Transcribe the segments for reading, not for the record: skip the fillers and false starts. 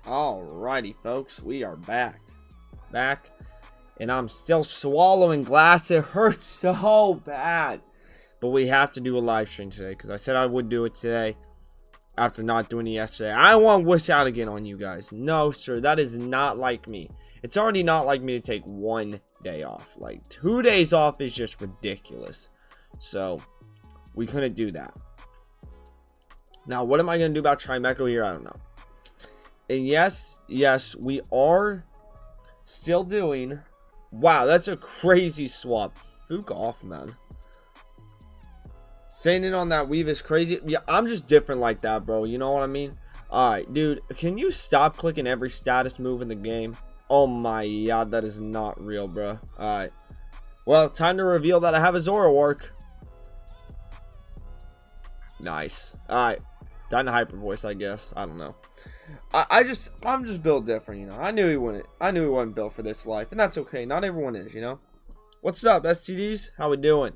Alrighty, folks, we are back, and I'm still swallowing glass. It hurts so bad, but we have to do a live stream today because I said I would do it today after not doing it yesterday. I don't want to wish out again on you guys. No, sir, that is not like me. It's already not like me to take 1 day off. Like 2 days off is just ridiculous. So we couldn't do that. Now, what am I gonna do about Trimeco here? I don't know. And yes, we are still doing. Wow, that's a crazy swap. Fuck off, man. Saying it on that weave is crazy. Yeah, I'm just different like that, bro. You know what I mean? Alright, dude. Can you stop clicking every status move in the game? Oh my god, that is not real, bro. Alright. Well, time to reveal that I have a Zoroark. Nice. Alright. Down to hyper voice, I guess. I don't know. I'm just built different, you know. I knew he wasn't built for this life, and that's okay. Not everyone is, you know. What's up, STDs? How we doing?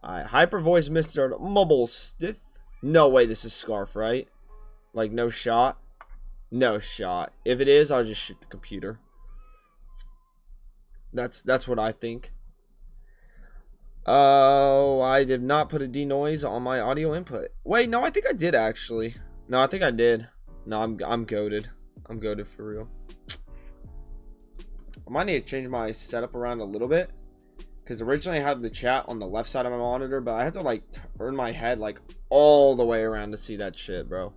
Alright, hyper voice, Mr. Mobile Stiff. No way this is Scarf, right? Like, no shot. No shot. If it is, I'll just shoot the computer. That's what I think. Oh, I did not put a denoise on my audio input. Wait, no, I think I did actually. No, I think I did. No, I'm goated. I'm goated for real. I might need to change my setup around a little bit, because originally I had the chat on the left side of my monitor, but I had to like turn my head like all the way around to see that shit, bro.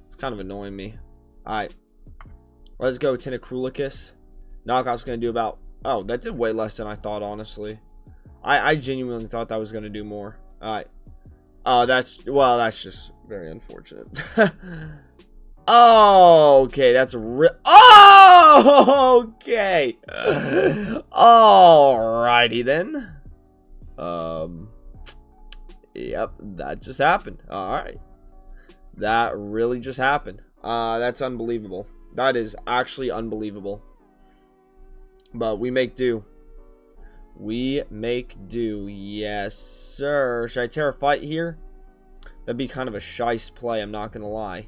It's kind of annoying me. Alright, let's go. Tentacrulicus. Knockout's gonna do about, oh, that did way less than I thought, honestly. I genuinely thought that was gonna do more. Alright. Oh, that's just very unfortunate. Oh, okay, that's real. Oh, okay. Alrighty then. Yep, that just happened. Alright. That really just happened. That's unbelievable. That is actually unbelievable. But we make do. We make do. Yes, sir. Should I tear a fight here? That'd be kind of a shice play, I'm not gonna lie.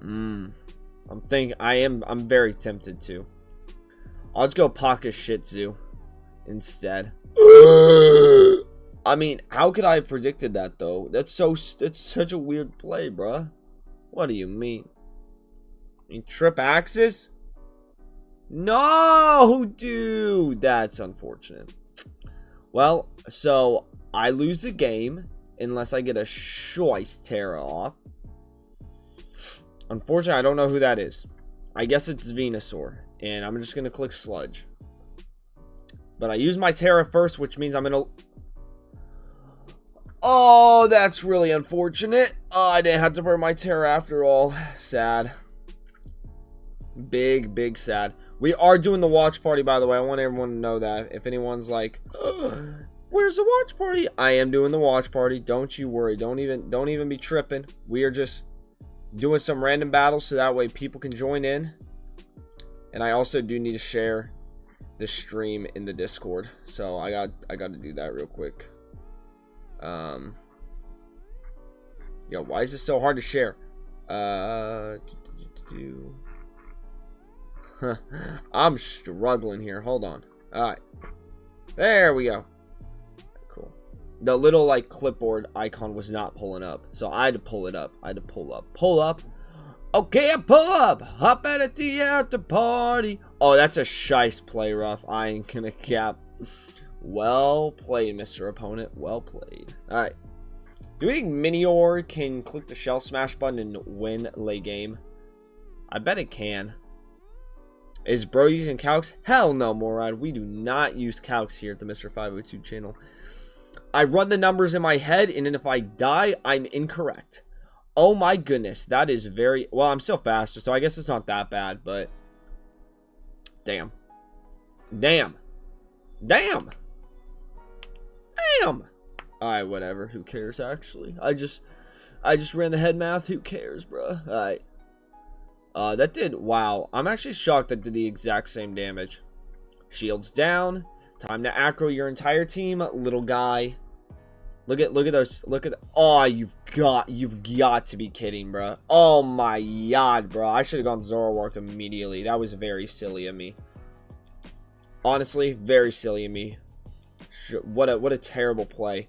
I'm very tempted to. I'll just go Pocket Shih Tzu instead. I mean, how could I have predicted that though? It's such a weird play, bruh. What do you mean? I mean, trip axis? No, dude, that's unfortunate. Well, so I lose the game unless I get a choice Terra off. Unfortunately, I don't know who that is. I guess it's Venusaur, and I'm just gonna click Sludge. But I use my Terra first, which means I'm gonna. Oh, that's really unfortunate. Oh, I didn't have to burn my Terra after all. Sad. Big sad. We are doing the watch party, by the way. I want everyone to know that. If anyone's like, where's the watch party? I am doing the watch party. Don't you worry. Don't even be tripping. We are just doing some random battles so that way people can join in. And I also do need to share the stream in the Discord. So I got to do that real quick. Yo, why is this so hard to share? I'm struggling here. Hold on. Alright. There we go. Cool. The little like clipboard icon was not pulling up. So I had to pull it up. I had to pull up. Pull up. Okay, I pull up. Hop at a theater party. Oh, that's a shice play, rough. I ain't gonna cap. Well played, Mr. Opponent. Well played. Alright. Do you think Minior can click the Shell Smash button and win late game? I bet it can. Is bro using calcs? Hell no, Morad. We do not use calcs here at the Mr. 502 channel. I run the numbers in my head, and then if I die, I'm incorrect. Oh my goodness. That is very... Well, I'm still faster, so I guess it's not that bad, but... Damn. Damn. Damn. Damn. Alright, whatever. Who cares, actually? I just ran the head math. Who cares, bro? Alright. That did, wow, I'm actually shocked that did the exact same damage. Shields down. Time to aggro your entire team, little guy. Look at those. Oh, you've got to be kidding, bro. Oh my god, bro. I should have gone Zoroark immediately. That was very silly of me. Honestly, very silly of me. What a terrible play.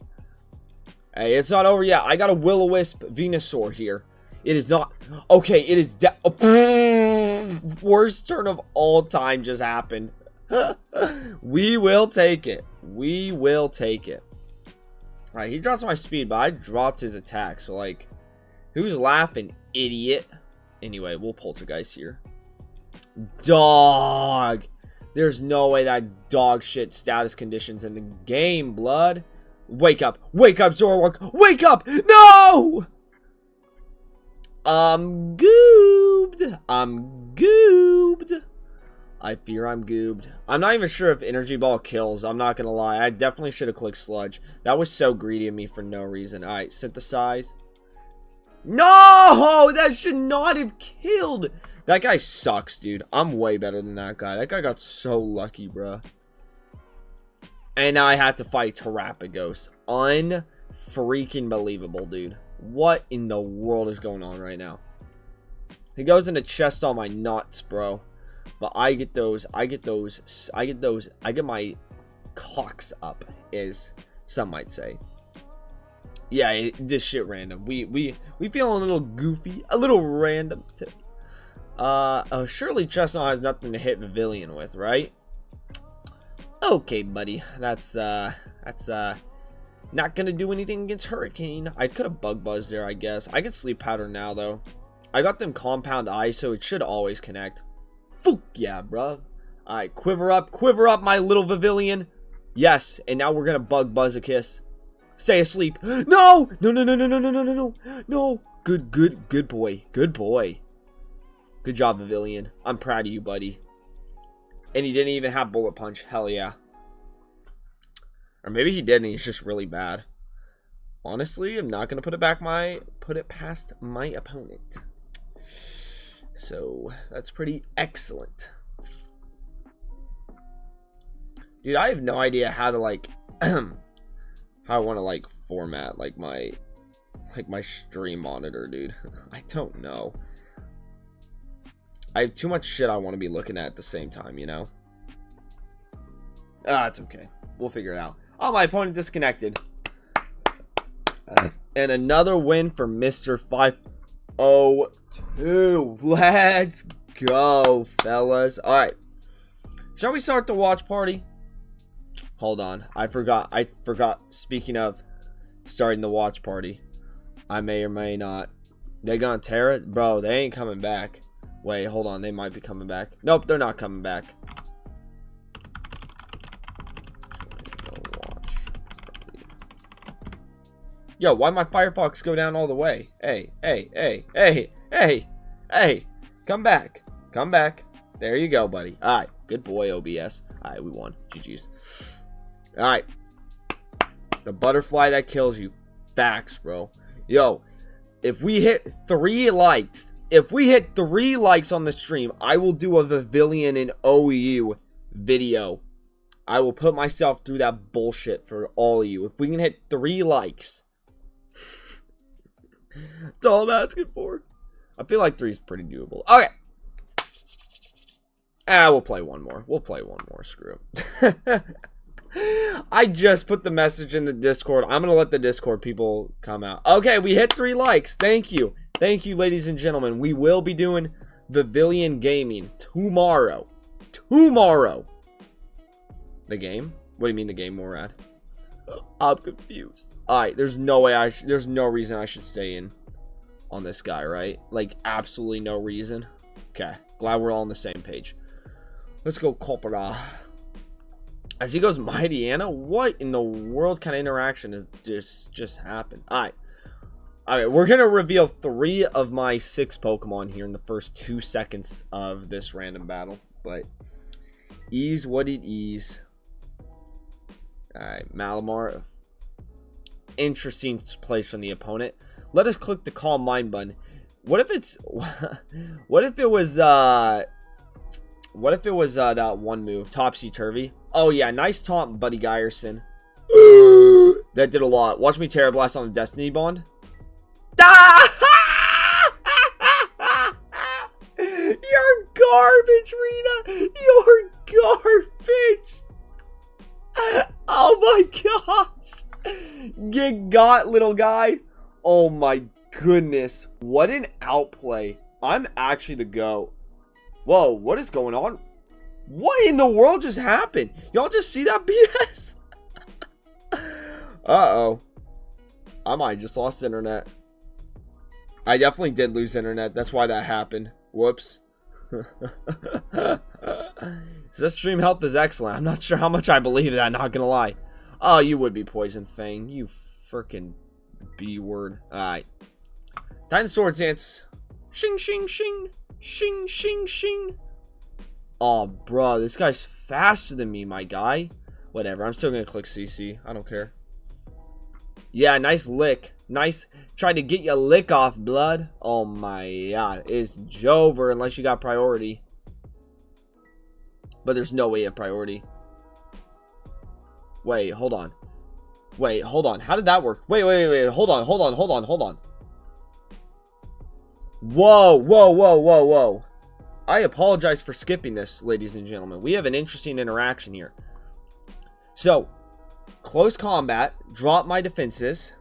Hey, it's not over yet. I got a Will-O-Wisp Venusaur here. It is not. Okay, it is. Worst turn of all time just happened. We will take it. We will take it. Alright, he drops my speed, but I dropped his attack. So, like, who's laughing, idiot? Anyway, we'll Poltergeist here. Dog. There's no way that dog shit status conditions in the game, blood. Wake up. Wake up, Zoroark. Wake up. No! I'm goobed. I'm goobed. I fear I'm goobed. I'm not even sure if Energy Ball kills. I'm not going to lie. I definitely should have clicked Sludge. That was so greedy of me for no reason. Alright, Synthesize. No! That should not have killed. That guy sucks, dude. I'm way better than that guy. That guy got so lucky, bro. And now I had to fight Terrapagos. Unfreaking believable, dude. What in the world is going on right now? He goes into chest on my nuts, bro. But I get my cocks up, as some might say. Yeah, this shit random. We feeling a little goofy, a little random. Surely Chestnut has nothing to hit Pavilion with, right? Okay, buddy. That's not gonna do anything against Hurricane. I could have Bug Buzz there, I guess. I can Sleep Powder now, though. I got them Compound Eyes, so it should always connect. Fuck yeah, bro. Alright, quiver up, my little Pavilion. Yes, and now we're gonna Bug Buzz a kiss. Stay asleep. No! No. Good boy. Good boy. Good job, Pavilion. I'm proud of you, buddy. And he didn't even have Bullet Punch. Hell yeah. Or maybe he did and he's just really bad. Honestly, I'm not gonna put it past my opponent. So that's pretty excellent. Dude, I have no idea how to like how I want to like format like my stream monitor, dude. I don't know. I have too much shit I want to be looking at the same time, you know? It's okay. We'll figure it out. Oh, my opponent disconnected. And another win for Mr. 502. Let's go, fellas. Alright. Shall we start the watch party? Hold on. I forgot. Speaking of starting the watch party, I may or may not. They gonna tear it? Bro, they ain't coming back. Wait, hold on. They might be coming back. Nope, they're not coming back. Yo, why'd my Firefox go down all the way? Hey. Come back. There you go, buddy. Alright, good boy, OBS. Alright, we won. GG's. Alright. The butterfly that kills you. Facts, bro. Yo, if we hit 3 likes... If we hit 3 likes on the stream, I will do a Pavilion and OU video. I will put myself through that bullshit for all of you. If we can hit 3 likes. That's all I'm asking for. I feel like 3 is pretty doable. Okay. We'll play one more. Screw it. I just put the message in the Discord. I'm going to let the Discord people come out. Okay, we hit 3 likes. Thank you. Thank you, ladies and gentlemen. We will be doing Pavilion Gaming tomorrow. The game? What do you mean the game, Morad? I'm confused. Alright, there's no way there's no reason I should stay in on this guy, right? Like, absolutely no reason. Okay, glad we're all on the same page. Let's go Copra. As he goes Mighty Anna, what in the world kind of interaction has just happened? Alright, we're going to reveal 3 of my 6 Pokemon here in the first 2 seconds of this random battle. But, ease what it is. Alright, Malamar. Interesting place from the opponent. Let us click the Calm Mind button. What if it was that one move, Topsy Turvy? Oh yeah, nice taunt, Buddy Geyerson. That did a lot. Watch me Terra Blast on the Destiny Bond. Ah! You're garbage, Rita. You're garbage. Oh my gosh. Get got, little guy. Oh my goodness. What an outplay. I'm actually the GOAT. Whoa, what is going on? What in the world just happened? Y'all just see that BS? Uh-oh. I might have just lost internet. I definitely did lose internet. That's why that happened. Whoops. So this stream health is excellent. I'm not sure how much I believe that, not gonna lie. Oh, you would be Poison Fang. You freaking B-word. Alright. Dinosaur Dance. Shing, shing, shing. Shing, shing, shing. Oh, bro. This guy's faster than me, my guy. Whatever. I'm still gonna click CC. I don't care. Yeah, nice lick. Nice. Tried to get your lick off, blood. Oh my god. It's Jover unless you got priority. But there's no way you have priority. Wait, hold on. Wait, hold on. How did that work? Wait. Hold on. Whoa. I apologize for skipping this, ladies and gentlemen. We have an interesting interaction here. So, close combat, drop my defenses,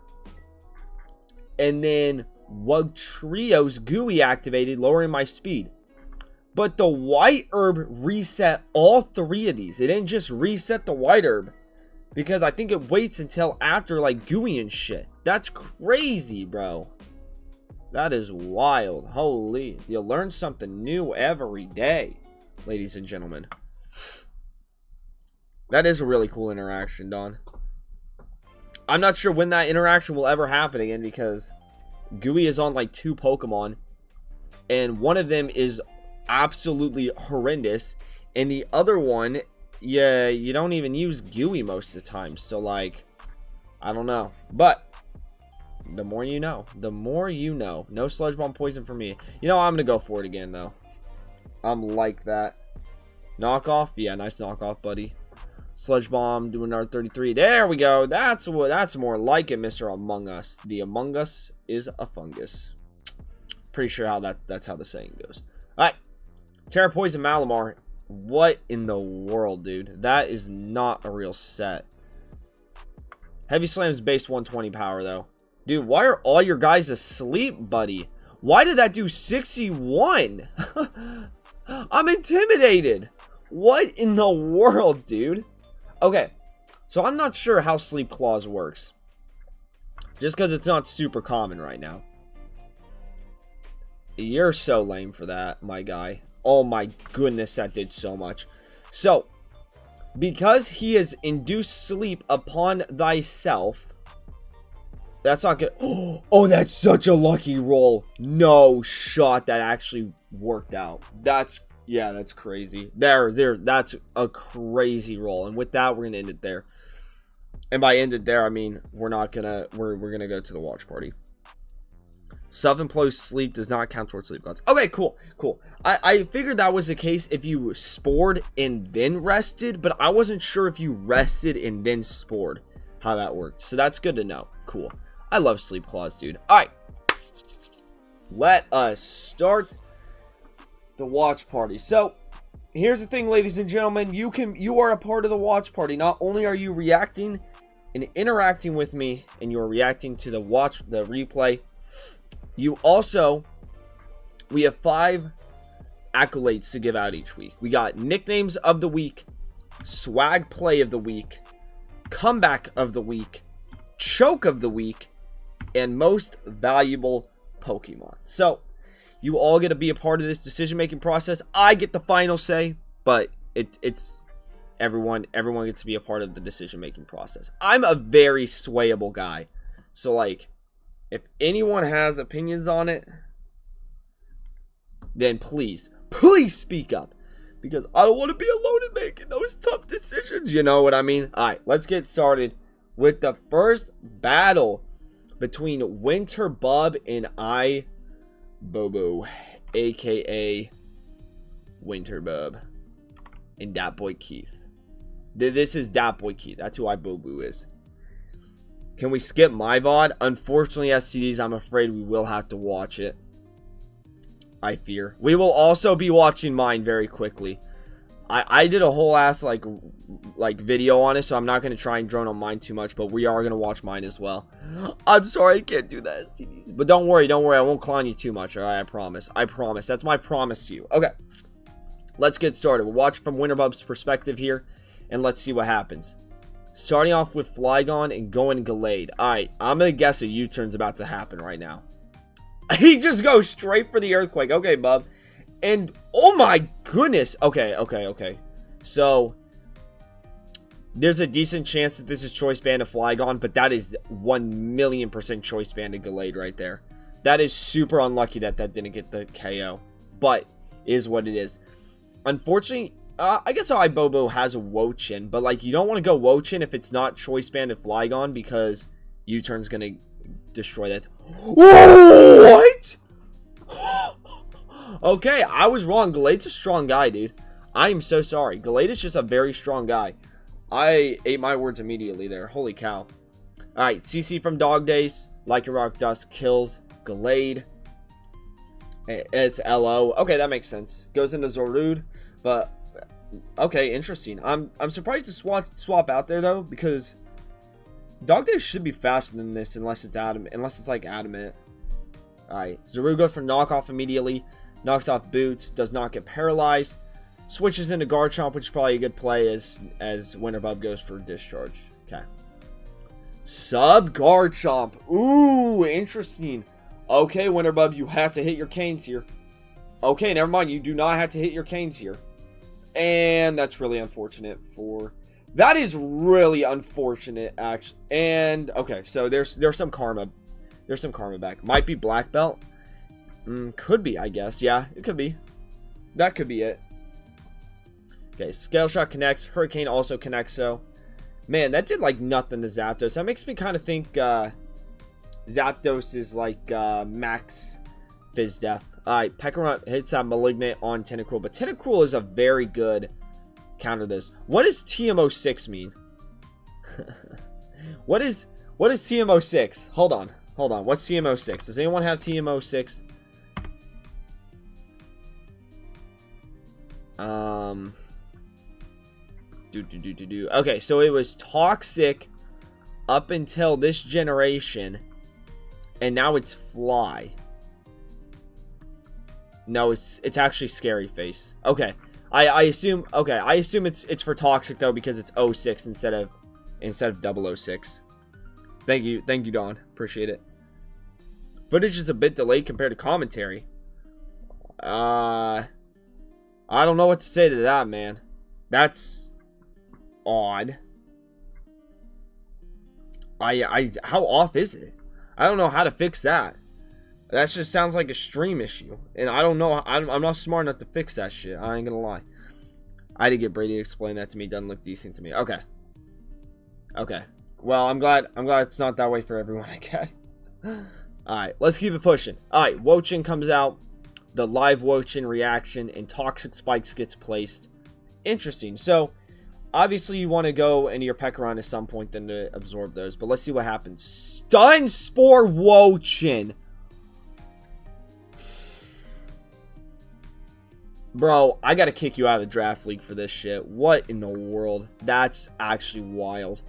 and then Wug Trio's GUI activated, lowering my speed. But the white herb reset all three of these. It didn't just reset the white herb, because I think it waits until after like GUI and shit. That's crazy, bro. That is wild. Holy, you learn something new every day, ladies and gentlemen. That is a really cool interaction, Don. I'm not sure when that interaction will ever happen again, because GUI is on like 2 Pokemon, and one of them is absolutely horrendous, and the other one, yeah, you don't even use GUI most of the time. So like, I don't know, but the more you know. The more you know. No Sludge Bomb Poison for me. You know, I'm gonna go for it again though. I'm like that. Knockoff, yeah, nice knockoff, buddy. Sludge Bomb, doing our 33. There we go. That's more like it, Mr. Among Us. The Among Us is a fungus. Pretty sure how that's how the saying goes. Alright. Terra Poison Malamar. What in the world, dude? That is not a real set. Heavy Slam's base 120 power, though. Dude, why are all your guys asleep, buddy? Why did that do 61? I'm intimidated. What in the world, dude? Okay, so I'm not sure how Sleep Clause works. Just because it's not super common right now. You're so lame for that, my guy. Oh my goodness, that did so much. So, because he has induced sleep upon thyself. That's not good. Oh, that's such a lucky roll. No shot, that actually worked out. That's crazy. That's a crazy roll. And with that, we're gonna end it there. And by end it there, I mean we're gonna go to the watch party. Self-imposed sleep does not count towards sleep clause. Okay, cool. I figured that was the case if you spored and then rested, but I wasn't sure if you rested and then spored, how that worked. So that's good to know. Cool. I love sleep clause, dude. Alright. Let us start the watch party. So here's the thing, ladies and gentlemen. You are a part of the watch party. Not only are you reacting and interacting with me, and you're reacting to the replay, we have 5 accolades to give out each week. We got nicknames of the week, swag play of the week, comeback of the week, choke of the week, and most valuable Pokemon. So you all get to be a part of this decision-making process. I get the final say, but it's everyone gets to be a part of the decision-making process. I'm a very swayable guy, so like, if anyone has opinions on it, then please speak up, because I don't want to be alone in making those tough decisions. You know what I mean? All right, let's get started with the first battle between Winter Bub and Bobo, aka Winter Bub, and Dat Boy Keith. This is Dat Boy Keith. That's who Bobo is. Can we skip my VOD? Unfortunately, SCDs, I'm afraid we will have to watch it. I fear. We will also be watching mine very quickly. I did a whole ass like video on it, so I'm not going to try and drone on mine too much, but we are going to watch mine as well. I'm sorry I can't do that, SCDs. But don't worry, I won't clown you too much, alright? I promise. I promise. That's my promise to you. Okay. Let's get started. We'll watch from Winterbub's perspective here, and let's see what happens. Starting off with Flygon and going Gallade. Alright, I'm going to guess a U-turn's about to happen right now. He just goes straight for the Earthquake. Okay, bub. And, oh my goodness. Okay. So, there's a decent chance that this is Choice Band of Flygon, but that is 1,000,000% Choice Band of Gallade right there. That is super unlucky that didn't get the KO, but is what it is. Unfortunately, I guess Bobo has a Wo-Chin, but like you don't want to go Wo-Chin if it's not Choice Band of Flygon because U-turn's gonna destroy that. What? Okay, I was wrong. Gallade's a strong guy, dude. I am so sorry. Gallade is just a very strong guy. I ate my words immediately there. Holy cow. Alright, CC from Dog Days. Like a Rock Dust kills Gallade. It's LO. Okay, that makes sense. Goes into Zorud. But, okay, interesting. I'm surprised to swap out there, though, because Dog Days should be faster than this unless it's adamant. Unless it's like adamant. Alright, Zorud goes for knockoff immediately. Knocks off Boots. Does not get paralyzed. Switches into Garchomp, which is probably a good play as Winterbub goes for Discharge. Okay. Sub Garchomp. Ooh, interesting. Okay, Winterbub, you have to hit your canes here. Okay, never mind. You do not have to hit your canes here. And that's really unfortunate for... That is really unfortunate, actually. And, okay, so there's some karma. There's some karma back. Might be Black Belt. Could be, I guess. Yeah, it could be. That could be it. Okay, Scale Shot connects. Hurricane also connects, so... Man, that did, like, nothing to Zapdos. That makes me kind of think, Zapdos is, like, max Fizz Death. Alright, Pekka hits that Malignant on Tentacruel, but Tentacruel is a very good counter this. What does TM06 mean? What is TM06? Hold on. What's TM06? Does anyone have TM06? Okay, so it was toxic up until this generation, and now it's Fly. No, it's actually Scary Face. Okay, I assume it's for toxic though because it's 06 instead of 006. Thank you, Don. Appreciate it. Footage is a bit delayed compared to commentary. I don't know what to say to that, man. That's odd. How off is it? I don't know how to fix that. That just sounds like a stream issue. And I don't know. I'm not smart enough to fix that shit. I ain't gonna lie. I had to get Brady to explain that to me. Doesn't look decent to me. Okay. Well, I'm glad it's not that way for everyone, I guess. Alright, let's keep it pushing. Alright, Wo-Chin comes out. The live Wo-Chin reaction and Toxic Spikes gets placed. Interesting. So, obviously you want to go into your Pekka at some point then to absorb those. But let's see what happens. Stun Spore Wo-Chin. Bro, I gotta kick you out of the draft league for this shit. What in the world? That's actually wild.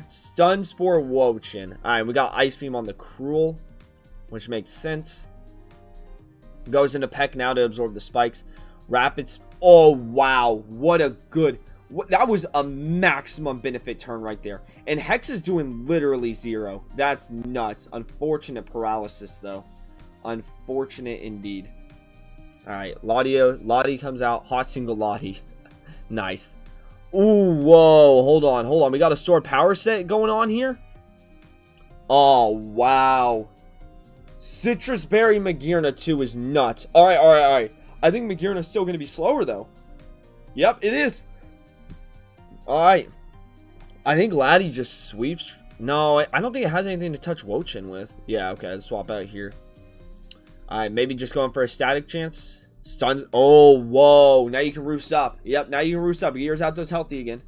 Stun Spore Wo-Chin. Alright, we got Ice Beam on the Cruel, which makes sense. Goes into Peck now to absorb the spikes. Oh, wow. What a good... That was a maximum benefit turn right there. And Hex is doing literally 0. That's nuts. Unfortunate paralysis, though. Unfortunate indeed. Alright, Lottie comes out. Hot single Lottie. Nice. Ooh, whoa. Hold on. We got a Sword Power set going on here. Oh, wow. Citrus Berry Magearna 2 is nuts. Alright. I think Magearna's still going to be slower, though. Yep, it is. Alright. I think Laddie just sweeps. No, I don't think it has anything to touch Wo-Chin with. Yeah, okay, let's swap out here. Alright, maybe just going for a static chance. Stun. Oh, whoa. Now you can roost up. Yep, now you can roost up. Gears out those healthy again.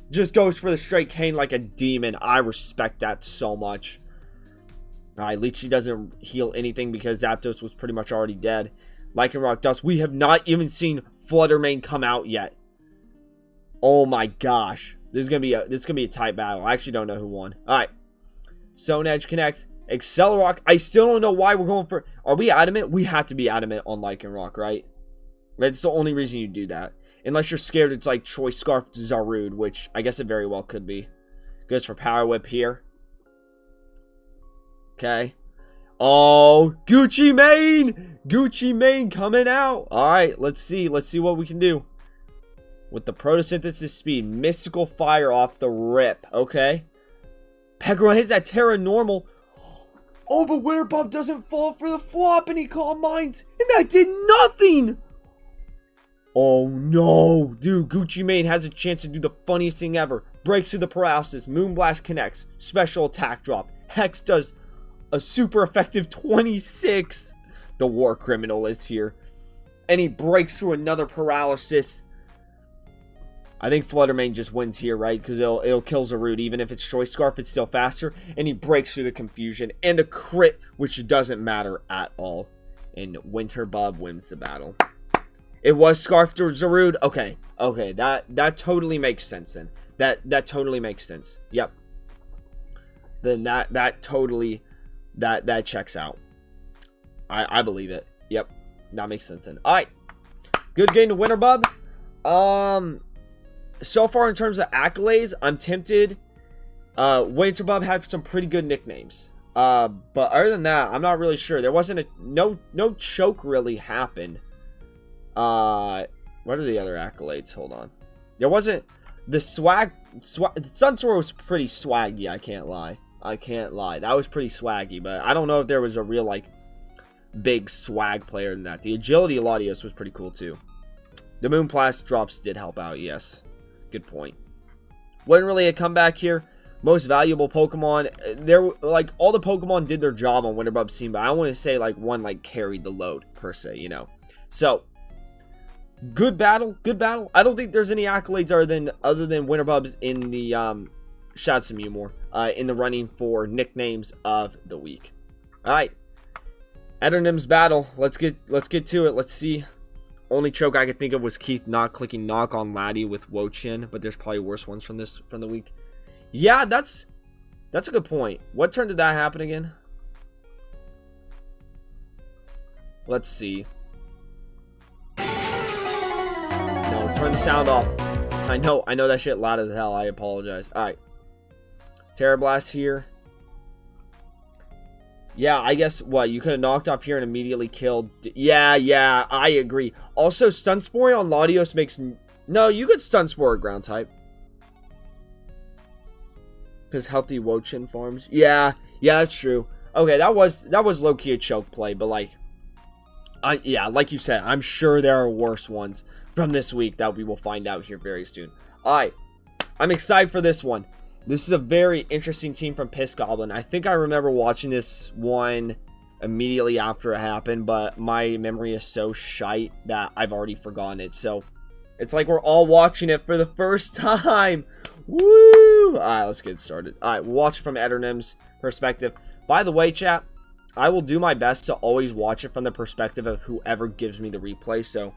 Just goes for the straight cane like a demon. I respect that so much. Alright, Lychee doesn't heal anything because Zapdos was pretty much already dead. Lycanroc Dust. We have not even seen Fluttermane come out yet. Oh my gosh. This is gonna be a tight battle. I actually don't know who won. Alright. Stone Edge connects. Accelerock. I still don't know why we're going for... Are we adamant? We have to be adamant on Lycanroc, right? That's the only reason you do that. Unless you're scared it's like Choice Scarf Zarude, which I guess it very well could be. Goes for Power Whip here. Okay. Oh, Gucci Mane! Gucci Mane coming out. Alright, let's see. Let's see what we can do. With the Photosynthesis speed. Mystical Fire off the rip. Okay. Pekka hits that Terra Normal. Oh, but Winter Bomb doesn't fall for the flop and he Calm Minds. And that did nothing. Oh no. Dude, Gucci Mane has a chance to do the funniest thing ever. Breaks through the paralysis. Moonblast connects. Special attack drop. Hex does a super effective 26. The War Criminal is here. And he breaks through another paralysis. I think Fluttermane just wins here, right? Because it'll kill Zarude. Even if it's Choice Scarf, it's still faster. And he breaks through the confusion. And the crit, which doesn't matter at all. And Winter Bob wins the battle. It was Scarf to Zarude. Okay. Okay. That totally makes sense then. That totally makes sense. Yep. Then that totally... That checks out. I believe it. Yep. That makes sense then. Alright. Good game to Winter Bub. So far in terms of accolades, I'm tempted. Winter Bub had some pretty good nicknames. But other than that, I'm not really sure. There wasn't no choke really happened. What are the other accolades? Hold on. There wasn't the swag. Sunsword was pretty swaggy. I can't lie. That was pretty swaggy, but I don't know if there was a real like big swag player than that. The agility Latios was pretty cool too. The Moonblast drops did help out. Yes. Good point. Wasn't really a comeback here. Most valuable Pokemon. There, like, all the Pokemon did their job on Winter Bub's team, but I don't want to say, like, one, like, carried the load, per se, you know. So, good battle. Good battle. I don't think there's any accolades other than Winter Bub's in the, shout out to Mewmore, in the running for nicknames of the week. Alright. Edernam's battle. Let's get to it. Let's see. Only choke I could think of was Keith not clicking knock on Laddie with Wochin, but there's probably worse ones from the week. Yeah, that's a good point. What turn did that happen again? Let's see. No, turn the sound off. I know that shit loud as hell. I apologize. Alright. Terra Blast here. Yeah, I guess, what, you could have knocked up here and immediately killed... Yeah, I agree. Also, Stun Spore on Latios makes... No, you could Stun Spore a ground type. Because healthy Wochin farms. Yeah, that's true. Okay, that was low-key a choke play, but, like... yeah, like you said, I'm sure there are worse ones from this week that we will find out here very soon. Alright, I'm excited for this one. This is a very interesting team from Piss Goblin. I think I remember watching this one immediately after it happened, but my memory is so shite that I've already forgotten it. So, it's like we're all watching it for the first time. Woo! Alright, let's get started. Alright, we'll watch it from Edernam's perspective. By the way, chat, I will do my best to always watch it from the perspective of whoever gives me the replay. So,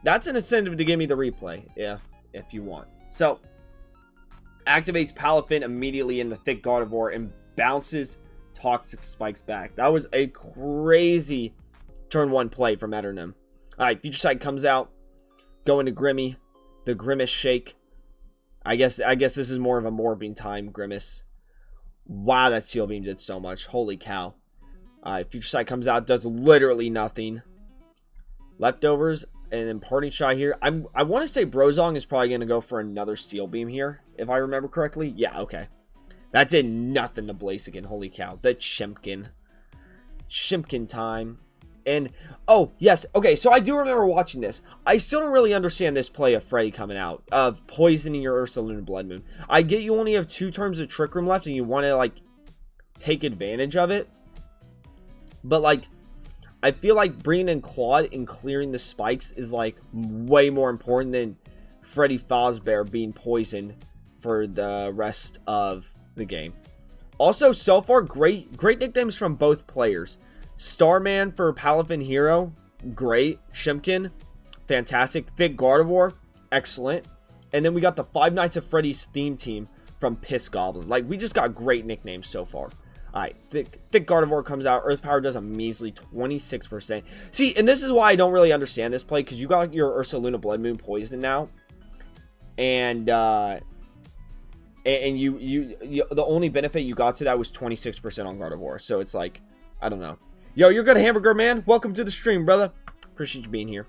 that's an incentive to give me the replay, if you want. So, activates Palafin immediately in the thick Gardevoir and bounces Toxic Spikes back. That was a crazy turn 1 play from Edernam. Alright, Future Sight comes out. Going to Grimmy. The Grimace Shake. I guess this is more of a Morbing time Grimace. Wow, that Steel Beam did so much. Holy cow. Alright, Future Sight comes out. Does literally nothing. Leftovers. And then Parting Shot here. I want to say Brozong is probably going to go for another Steel Beam here. If I remember correctly. Yeah, okay. That did nothing to Blaziken. Holy cow. The Chimpkin. Chimpkin time. And, oh, yes. Okay, so I do remember watching this. I still don't really understand this play of Freddy coming out. Of poisoning your Ursaluna Blood Moon. I get you only have 2 turns of Trick Room left. And you want to, like, take advantage of it. But, like, I feel like bringing in Claude and clearing the spikes is, like, way more important than Freddy Fazbear being poisoned for the rest of the game. Also, so far, great nicknames from both players. Starman for Palafin Hero, great. Shimkin, fantastic. Thick Gardevoir, excellent. And then we got the Five Nights at Freddy's theme team from Piss Goblin. Like, we just got great nicknames so far. Alright, Thick Gardevoir comes out. Earth Power does a measly 26%. See, and this is why I don't really understand this play, because you got your Ursaluna Blood Moon Poison now. And you the only benefit you got to that was 26% on Gardevoir. So it's like, I don't know. Yo, you're good, Hamburger Man. Welcome to the stream, brother. Appreciate you being here.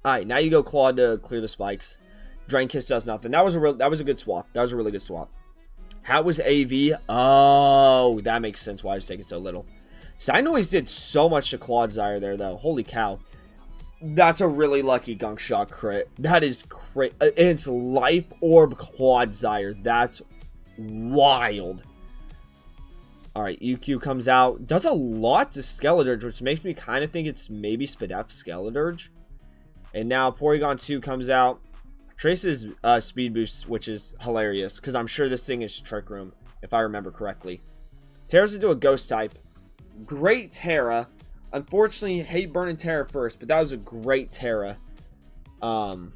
Alright, now you go Claw to clear the spikes. Drain Kiss does nothing. That was a good swap. That was a really good swap. How was AV? Oh, that makes sense why I was taking so little. Cynoise did so much to Clawdsire there, though. Holy cow. That's a really lucky Gunk Shot crit. That is crazy. It's Life Orb Clawdsire. That's wild. Alright, EQ comes out. Does a lot to Skeledirge, which makes me kind of think it's maybe Spadef Skeledirge. And now Porygon 2 comes out. Trace's speed boost, which is hilarious, because I'm sure this thing is Trick Room, if I remember correctly. Terra's into a Ghost type. Great Terra. Unfortunately, hate burning Terra first, but that was a great Terra. And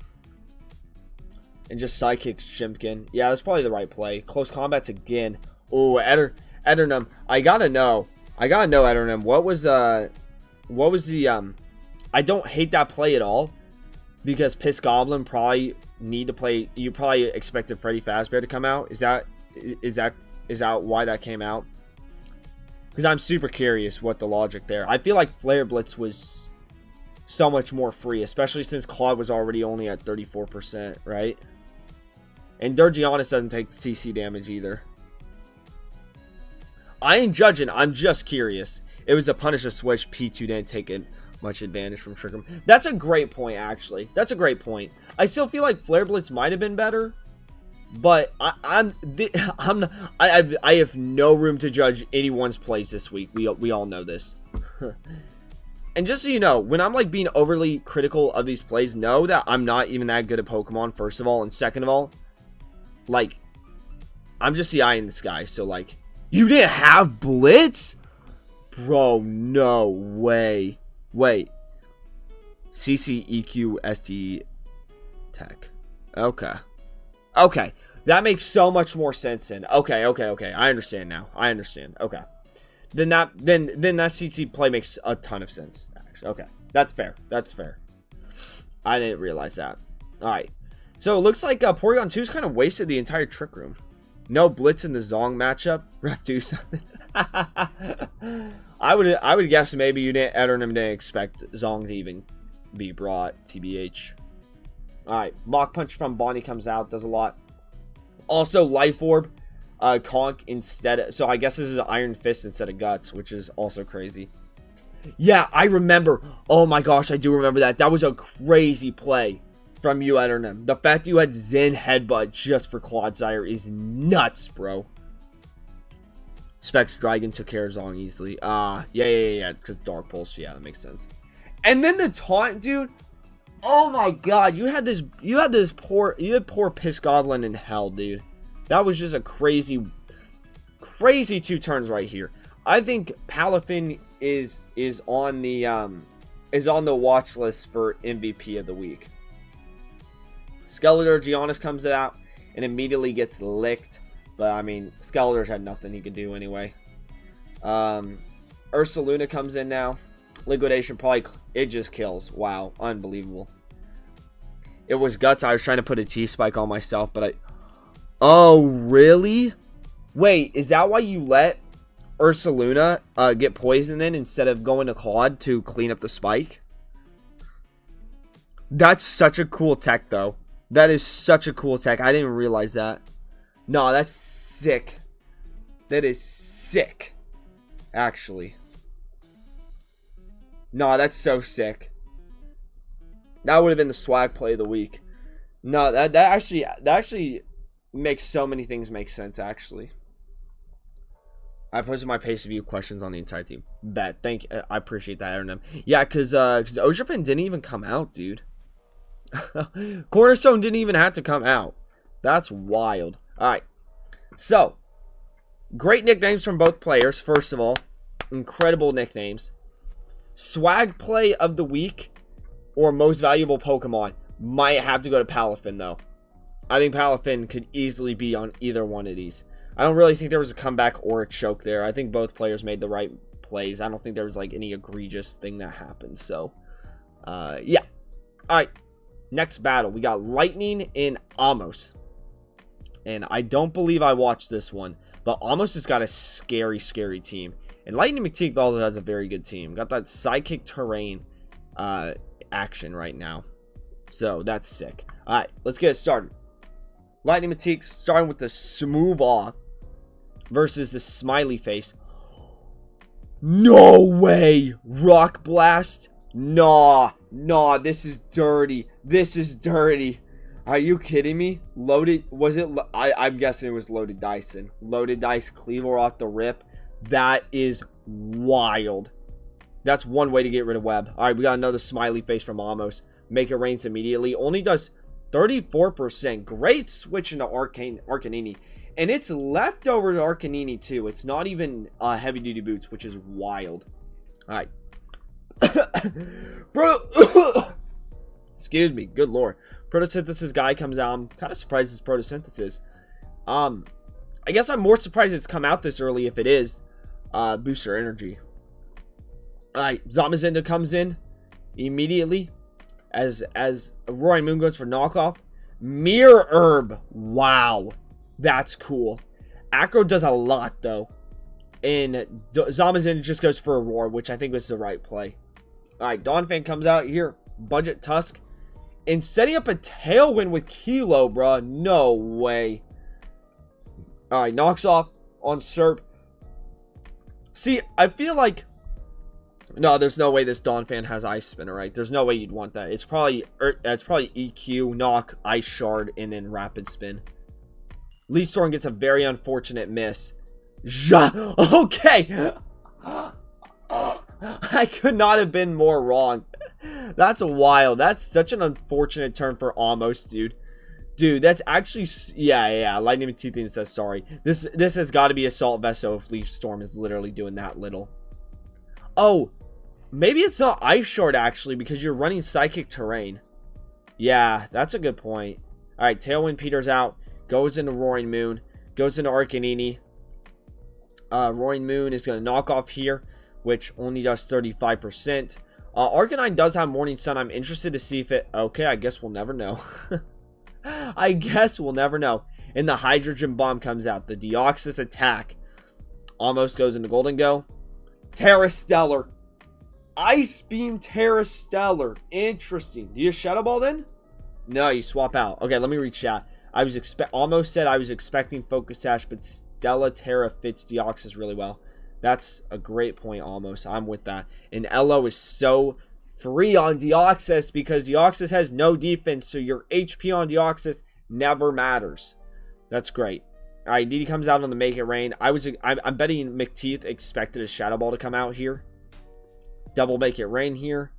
just Psychic Shimkin. Yeah, that's probably the right play. Close combats again. Oh, Edernum. I gotta know, Edernum. What was the I don't hate that play at all, because Piss Goblin probably need to play. You probably expected Freddy Fazbear to come out. Is that why that came out? Because I'm super curious what the logic there. I feel like Flare Blitz was so much more free, especially since Claude was already only at 34%, right? And Durgianus doesn't take CC damage either. I ain't judging. I'm just curious. It was a Punisher switch. P2 didn't take it much advantage from Trick Room. That's a great point, actually. That's a great point. I still feel like Flare Blitz might have been better, but I have no room to judge anyone's plays this week. We all know this. And just so you know, when I'm like being overly critical of these plays, know that I'm not even that good at Pokemon, first of all, and second of all, like, I'm just the eye in the sky. So like, you didn't have Blitz? Bro, no way. Wait. CC, EQ, ST, Tech. Okay. Okay. That makes so much more sense then. Okay. I understand now. I understand. Okay. Then that CC play makes a ton of sense. Actually. Okay. That's fair. That's fair. I didn't realize that. Alright. So it looks like Porygon 2's kind of wasted the entire Trick Room. No Blitz in the Zong matchup. Ref do something. I would guess maybe you didn't expect Zong to even be brought, TBH. Alright, Mach Punch from Bonnie comes out, does a lot. Also, Life Orb, Conk instead. So I guess this is Iron Fist instead of Guts, which is also crazy. Yeah, I remember. Oh my gosh, I do remember that. That was a crazy play from you, Edernum. The fact you had Zen Headbutt just for Clawdsire is nuts, bro. Specs Dragon took care of Zong easily. Yeah. Because Dark Pulse, yeah, that makes sense. And then the taunt, dude. Oh my god, you had poor Piss Goblin in hell, dude. That was just a crazy 2 turns right here. I think Palafin is on the watch list for MVP of the week. Skeletor Giannis comes out and immediately gets licked. But, I mean, Skeletor's had nothing he could do anyway. Ursaluna comes in now. Liquidation probably, it just kills. Wow, unbelievable. It was Guts. I was trying to put a T-Spike on myself, but oh, really? Wait, is that why you let Ursaluna get poisoned then instead of going to Claude to clean up the spike? That's such a cool tech, though. That is such a cool tech. I didn't even realize that. No, that's sick. That is sick. Actually. No, that's so sick. That would have been the swag play of the week. No, that actually makes so many things make sense, actually. I posted my pace of view questions on the entire team. Bet. I appreciate that, Aaron. Yeah, because Ojapin didn't even come out, dude. Cornerstone didn't even have to come out. That's wild. All right. So, great nicknames from both players, first of all. Incredible nicknames. Swag play of the week or most valuable Pokemon might have to go to Palafin, though. I think Palafin could easily be on either one of these. I don't really think there was a comeback or a choke there. I think both players made the right plays. I don't think there was like any egregious thing that happened. So, yeah. All right. Next battle. We got Lightning in Amos. And I don't believe I watched this one. But Amos has got a scary, scary team. And Lightning McTeague also has a very good team. Got that Psychic Terrain action right now. So, that's sick. All right. Let's get it started. Lightning McTeague starting with the Smooth Off versus the Smiley Face. No way! Rock Blast? Nah, this is dirty. This is dirty. Are you kidding me? Loaded, was it? I'm guessing it was Loaded Dyson. Loaded Dice Cleaver off the rip. That is wild. That's one way to get rid of Web. All right, we got another Smiley Face from Amos. Make it rains immediately. Only does 34%. Great switch into Arcanini. And it's leftover Arcanini too. It's not even heavy duty boots, which is wild. Alright. Excuse me. Good lord. Photosynthesis guy comes out. I'm kind of surprised it's photosynthesis. I guess I'm more surprised it's come out this early if it is. Booster energy. Alright. Zamazenta comes in immediately. As Roy Moon goes for knockoff. Mirror Herb. Wow. That's cool. Acro does a lot, though. And Zamazenta just goes for a roar, which I think was the right play. Alright, Donphan comes out here. Budget Tusk. And setting up a Tailwind with Kilo, bruh. No way. Alright, knocks off on Serp. See, I feel like... No, there's no way this Donphan has Ice Spinner, right? There's no way you'd want that. It's probably EQ, Knock, Ice Shard, and then Rapid Spin. Leaf Storm gets a very unfortunate miss. Okay. I could not have been more wrong. That's wild. That's such an unfortunate turn for Amos, dude. Dude, that's actually... Yeah. Lightning McTeague says sorry. This has got to be Assault Vesto if Leaf Storm is literally doing that little. Oh, maybe it's not Ice Shard, actually, because you're running Psychic Terrain. Yeah, that's a good point. Alright, Tailwind peters out. Goes into Roaring Moon. Goes into Arcanini. Roaring Moon is going to knock off here, which only does 35%. Arcanine does have Morning Sun. I'm interested to see if it... Okay, I guess we'll never know. I guess we'll never know. And the Hydrogen Bomb comes out. The Deoxys attack almost goes into Golden Go. Terra Stellar. Ice Beam Terra Stellar. Interesting. Do you Shadow Ball then? No, you swap out. Okay, let me read chat. Almost said I was expecting Focus Sash, but Stella Terra fits Deoxys really well. That's a great point, Almost. I'm with that. And Elo is so free on Deoxys because Deoxys has no defense, so your HP on Deoxys never matters. That's great. Alright, Didi comes out on the Make It Rain. I'm betting McTeague expected a Shadow Ball to come out here. Double Make It Rain here.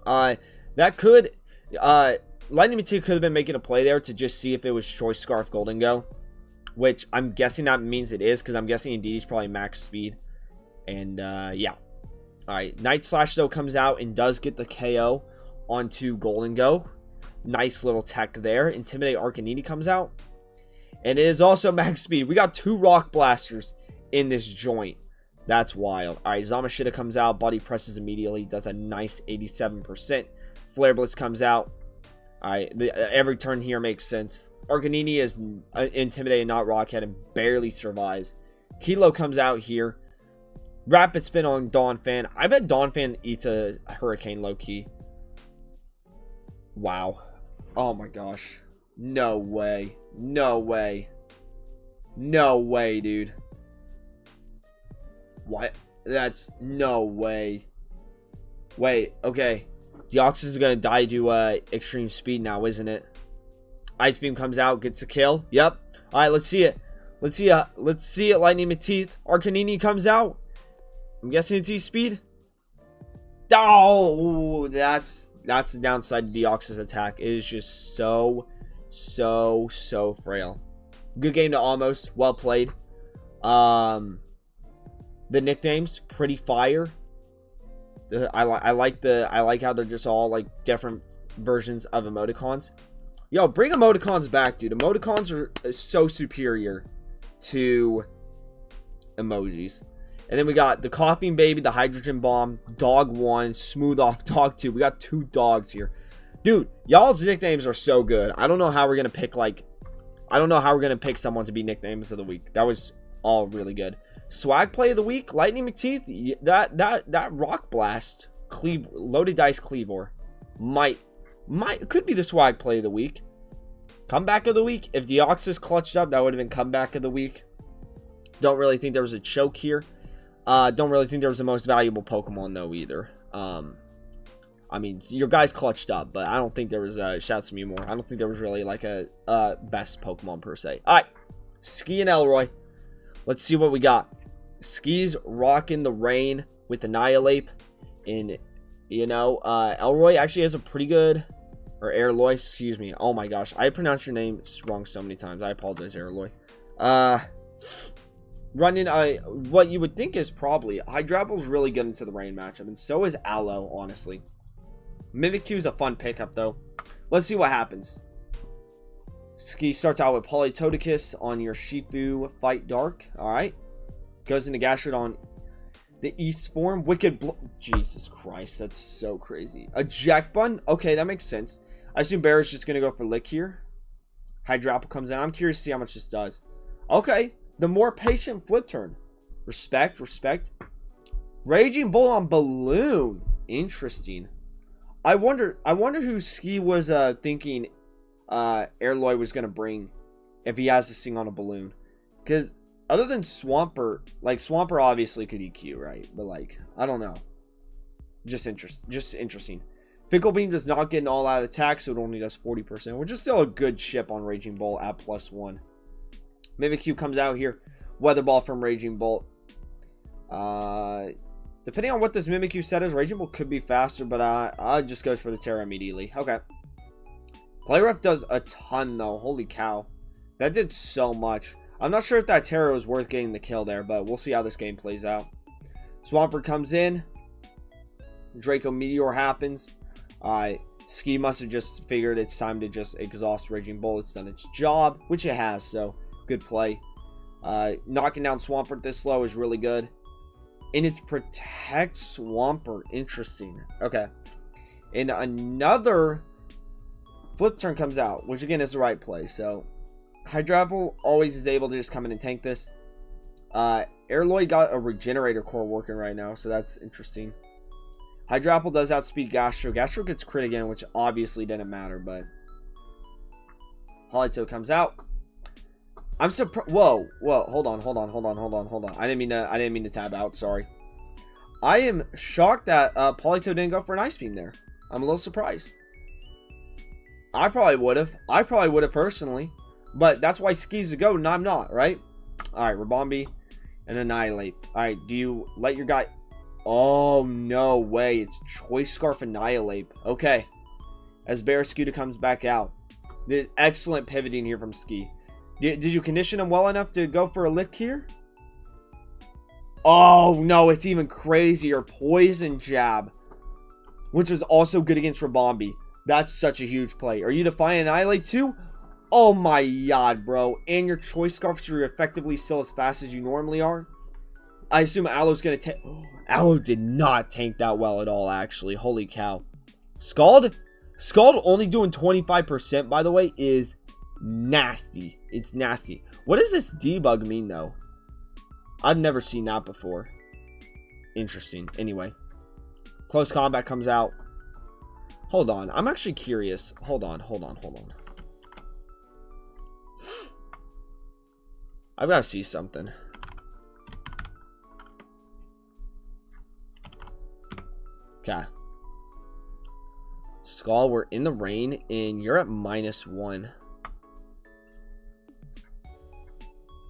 That could... Lightning McTeague could have been making a play there to just see if it was Choice Scarf Golden Go. Which I'm guessing that means it is, because I'm guessing Didi's probably max speed. And, yeah. Alright, Night Slash, though, comes out and does get the KO onto Golden Go. Nice little tech there. Intimidate Arcanini comes out. And it is also max speed. We got 2 Rock Blasters in this joint. That's wild. Alright, Zamashita comes out. Body presses immediately. Does a nice 87%. Flare Blitz comes out. Alright, every turn here makes sense. Arcanini is intimidated, not Rockhead, and barely survives. Kilo comes out here. Rapid Spin on Donphan. I bet Donphan eats a Hurricane low-key. Wow. Oh my gosh. No way. No way. No way, dude. What? That's no way. Wait, okay. Deoxys is going to die to extreme speed now, isn't it? Ice Beam comes out, gets a kill. Yep. Alright, let's see it. Let's see it, Lightning McTeague. Arcanini comes out. I'm guessing it's E-Speed. Oh, that's the downside to Deoxys attack. It is just so So frail. Good game to almost. Well played. The nicknames pretty fire. I like how they're just all like different versions of emoticons. Yo, bring emoticons back, dude. Emoticons are so superior to emojis. And then we got the coughing baby, the hydrogen bomb, dog 1, smooth off, dog 2. We got 2 dogs here. Dude, y'all's nicknames are so good. I don't know how we're going to pick someone to be nicknames of the week. That was all really good. Swag play of the week, Lightning McTeeth. That rock blast, loaded dice Cleavor could be the swag play of the week. Comeback of the week. If Deoxys clutched up, that would have been comeback of the week. Don't really think there was a choke here. Don't really think there was the most valuable Pokemon though either. I mean, your guys clutched up, but I don't think there was shouts to me more. I don't think there was really like a best Pokemon per se. All right, Ski and Elroy. Let's see what we got. Ski's rocking the rain with Annihilate, and you know, Elroy actually has a pretty good, or Erloy, excuse me. Oh my gosh, I pronounced your name wrong so many times. I apologize, Erloy. Running what you would think is probably Hydrapple's really good into the rain matchup, and so is Aloe, honestly. Mimikyu's a fun pickup though. Let's see what happens. Ski starts out with Polytodicus on your Shifu Fight Dark. Alright. Goes into Gastrid on the East form. Jesus Christ, that's so crazy. A Jack Bun? Okay, that makes sense. I assume Bear's just going to go for Lick here. Hydrapple comes in. I'm curious to see how much this does. Okay, the more patient flip turn. Respect. Raging Bull on Balloon. Interesting. I wonder who Ski was thinking Erloy was going to bring if he has this thing on a balloon. Because other than Swampert, like Swampert obviously could EQ, right? But like, I don't know. Just interesting. Fickle Beam does not get an all-out attack, so it only does 40%, which is still a good chip on Raging Bolt at +1. Mimikyu comes out here. Weather Ball from Raging Bolt. Depending on what this Mimikyu set is, Raging Bolt could be faster, but I just goes for the Terra immediately. Okay. Play Rough does a ton, though. Holy cow. That did so much. I'm not sure if that Terra was worth getting the kill there, but we'll see how this game plays out. Swampert comes in. Draco Meteor happens. Ski must have just figured it's time to just exhaust Raging Bolt. It's done its job, which it has, so good play. Knocking down Swampert this slow is really good. And it's Protect Swampert. Interesting. Okay. And another flip turn comes out, which again is the right play. So Hydrapple always is able to just come in and tank this. Erloy got a Regenerator Core working right now, so that's interesting. Hydrapple does outspeed Gastro. Gastro gets crit again, which obviously didn't matter, but Polito comes out. I'm surprised. Whoa, hold on. I didn't mean to tab out. Sorry. I am shocked that Polito didn't go for an Ice Beam there. I'm a little surprised. I probably would have personally, but that's why Ski's a go and I'm not, right? All right, Rabombi and Annihilate. All right, do you let your guy? Oh no way! It's Choice Scarf Annihilate. Okay, as Barraskewda comes back out, the excellent pivoting here from Ski. Did you condition him well enough to go for a lick here? Oh no, it's even crazier. Poison Jab, which was also good against Rabombi. That's such a huge play. Are you Defiant Annihilate too? Oh my god, bro. And your Choice Scarf, so you're effectively still as fast as you normally are. I assume Aloe's gonna tank. Aloe did not tank that well at all, actually. Holy cow. Scald only doing 25%, by the way, is nasty. It's nasty. What does this debug mean, though? I've never seen that before. Interesting. Anyway. Close Combat comes out. Hold on. I'm actually curious. Hold on. I've got to see something. Okay. Skull, we're in the rain, and you're at -1.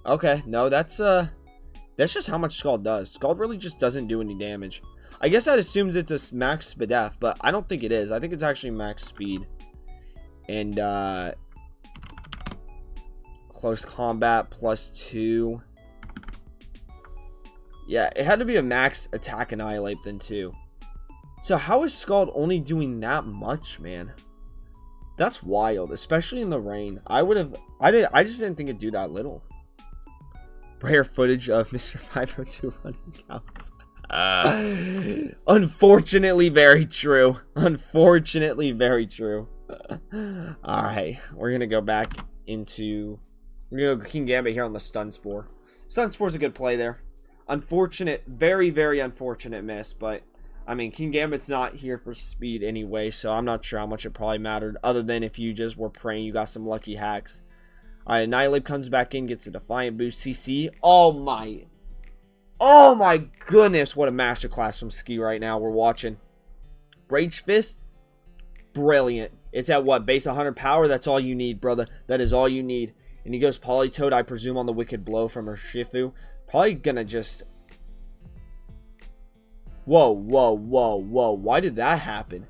Okay, no, that's just how much Scald does. Scald really just doesn't do any damage. I guess that assumes it's a max SPDF, but I don't think it is. I think it's actually max speed. And Close combat +2. Yeah, it had to be a max attack annihilate then too. So how is Scald only doing that much, man? That's wild, especially in the rain. I just didn't think it'd do that little. Rare footage of Mr. 502 running counts. Unfortunately, very true. Unfortunately, very true. Alright, we're gonna go back into... We're gonna go King Gambit here on the Stun Spore. Stun Spore's a good play there. Unfortunate, very, very unfortunate miss, but... I mean, King Gambit's not here for speed anyway, so I'm not sure how much it probably mattered, other than if you just were praying you got some lucky hacks. Alright, Annihilate comes back in, gets a Defiant boost. CC. Oh my goodness, what a masterclass from Ski right now we're watching. Rage Fist. Brilliant. It's at what? Base 100 power? That's all you need, brother. That is all you need. And he goes Polytoad, I presume, on the Wicked Blow from her Shifu. Probably gonna just... Whoa. Why did that happen?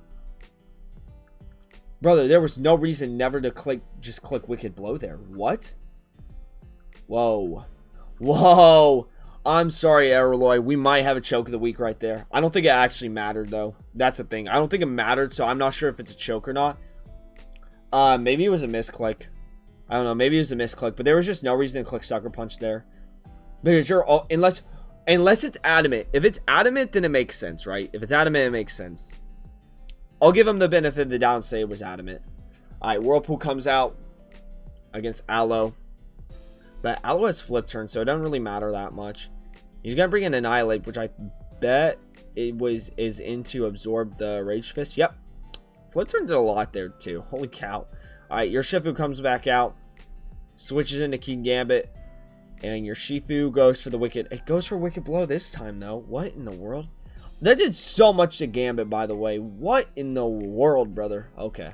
Brother, there was no reason never to just click Wicked Blow there. What? Whoa. I'm sorry, Erroloy. We might have a choke of the week right there. I don't think it actually mattered, though. That's the thing. I don't think it mattered, so I'm not sure if it's a choke or not. Maybe it was a misclick. I don't know. Maybe it was a misclick, but there was just no reason to click Sucker Punch there. Because you're all... Unless it's adamant. If it's adamant, then it makes sense, right? If it's adamant, it makes sense. I'll give him the benefit of the doubt and say it was adamant. Alright, Whirlpool comes out against Aloe. But Aloe has Flip Turn, so it doesn't really matter that much. He's going to bring in Annihilate, which I bet is into absorb the Rage Fist. Yep. Flip Turn did a lot there, too. Holy cow. Alright, your Shifu comes back out. Switches into King Gambit. And your Shifu goes for the Wicked. It goes for Wicked Blow this time, though. What in the world? That did so much to Gambit, by the way. What in the world, brother? Okay.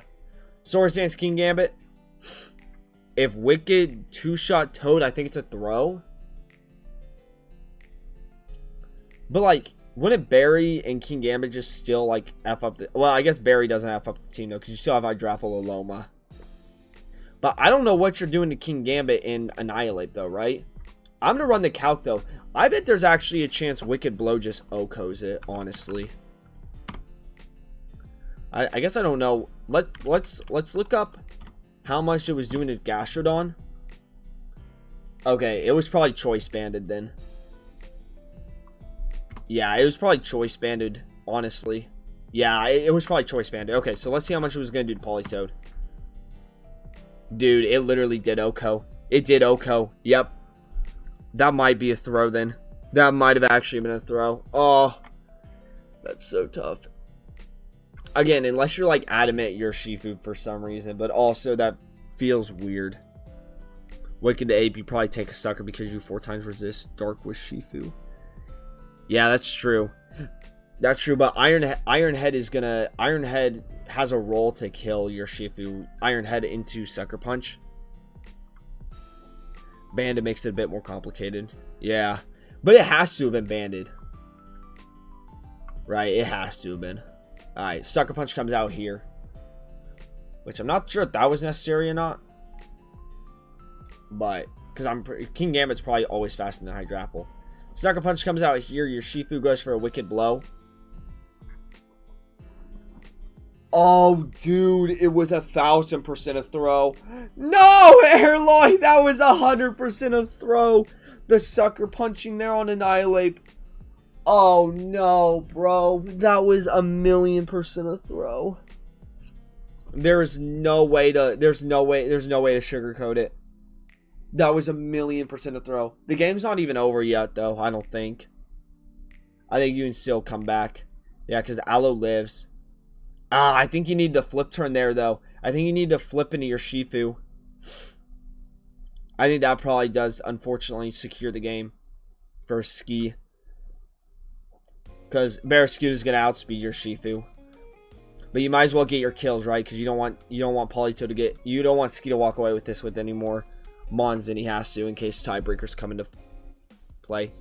Swords Dance King Gambit. If Wicked two-shot Toad, I think it's a throw. But, like, wouldn't Barry and King Gambit just still, like, F up the... Well, I guess Barry doesn't F up the team, though, because you still have Hydrapple or Loma. But I don't know what you're doing to King Gambit in Annihilate, though, right? I'm going to run the calc, though. I bet there's actually a chance Wicked Blow just OHKOs it, honestly. I guess I don't know. Let's look up how much it was doing to Gastrodon. Okay, it was probably Choice Banded then. Yeah, it was probably Choice Banded, honestly. Yeah, it was probably Choice Banded. Okay, so let's see how much it was going to do to Polytoad. Dude, it literally did OHKO. It did OHKO. Yep. That might be a throw then. That might have actually been a throw. Oh, that's so tough. Again, unless you're like adamant you're Shifu for some reason, but also that feels weird. Wicked to Ape, you probably take a sucker because you 4 times resist Dark with Shifu. Yeah, that's true. That's true, but Ironhead is gonna... Ironhead has a role to kill your Shifu. Ironhead into Sucker Punch. Banded makes it a bit more complicated. Yeah. But it has to have been banded. Right, it has to have been. Alright, Sucker Punch comes out here. Which I'm not sure if that was necessary or not. But, because King Gambit's probably always faster than Hydrapple. Sucker Punch comes out here. Your Shifu goes for a Wicked Blow. Oh, dude, it was 1,000% a throw. No, Airloy, that was 100% a throw. The sucker punching there on Annihilate. Oh, no, bro. That was 1,000,000% a throw. There's no way to sugarcoat it. That was 1,000,000% a throw. The game's not even over yet, though, I don't think. I think you can still come back. Yeah, because Aloe lives. I think you need the flip turn there, though. I think you need to flip into your Shifu. I think that probably does, unfortunately, secure the game for Ski. Because Barraskewda is going to outspeed your Shifu. But you might as well get your kills, right? Because you don't want Polytoad to get... You don't want Ski to walk away with this with any more Mons than he has to in case tiebreakers come into play.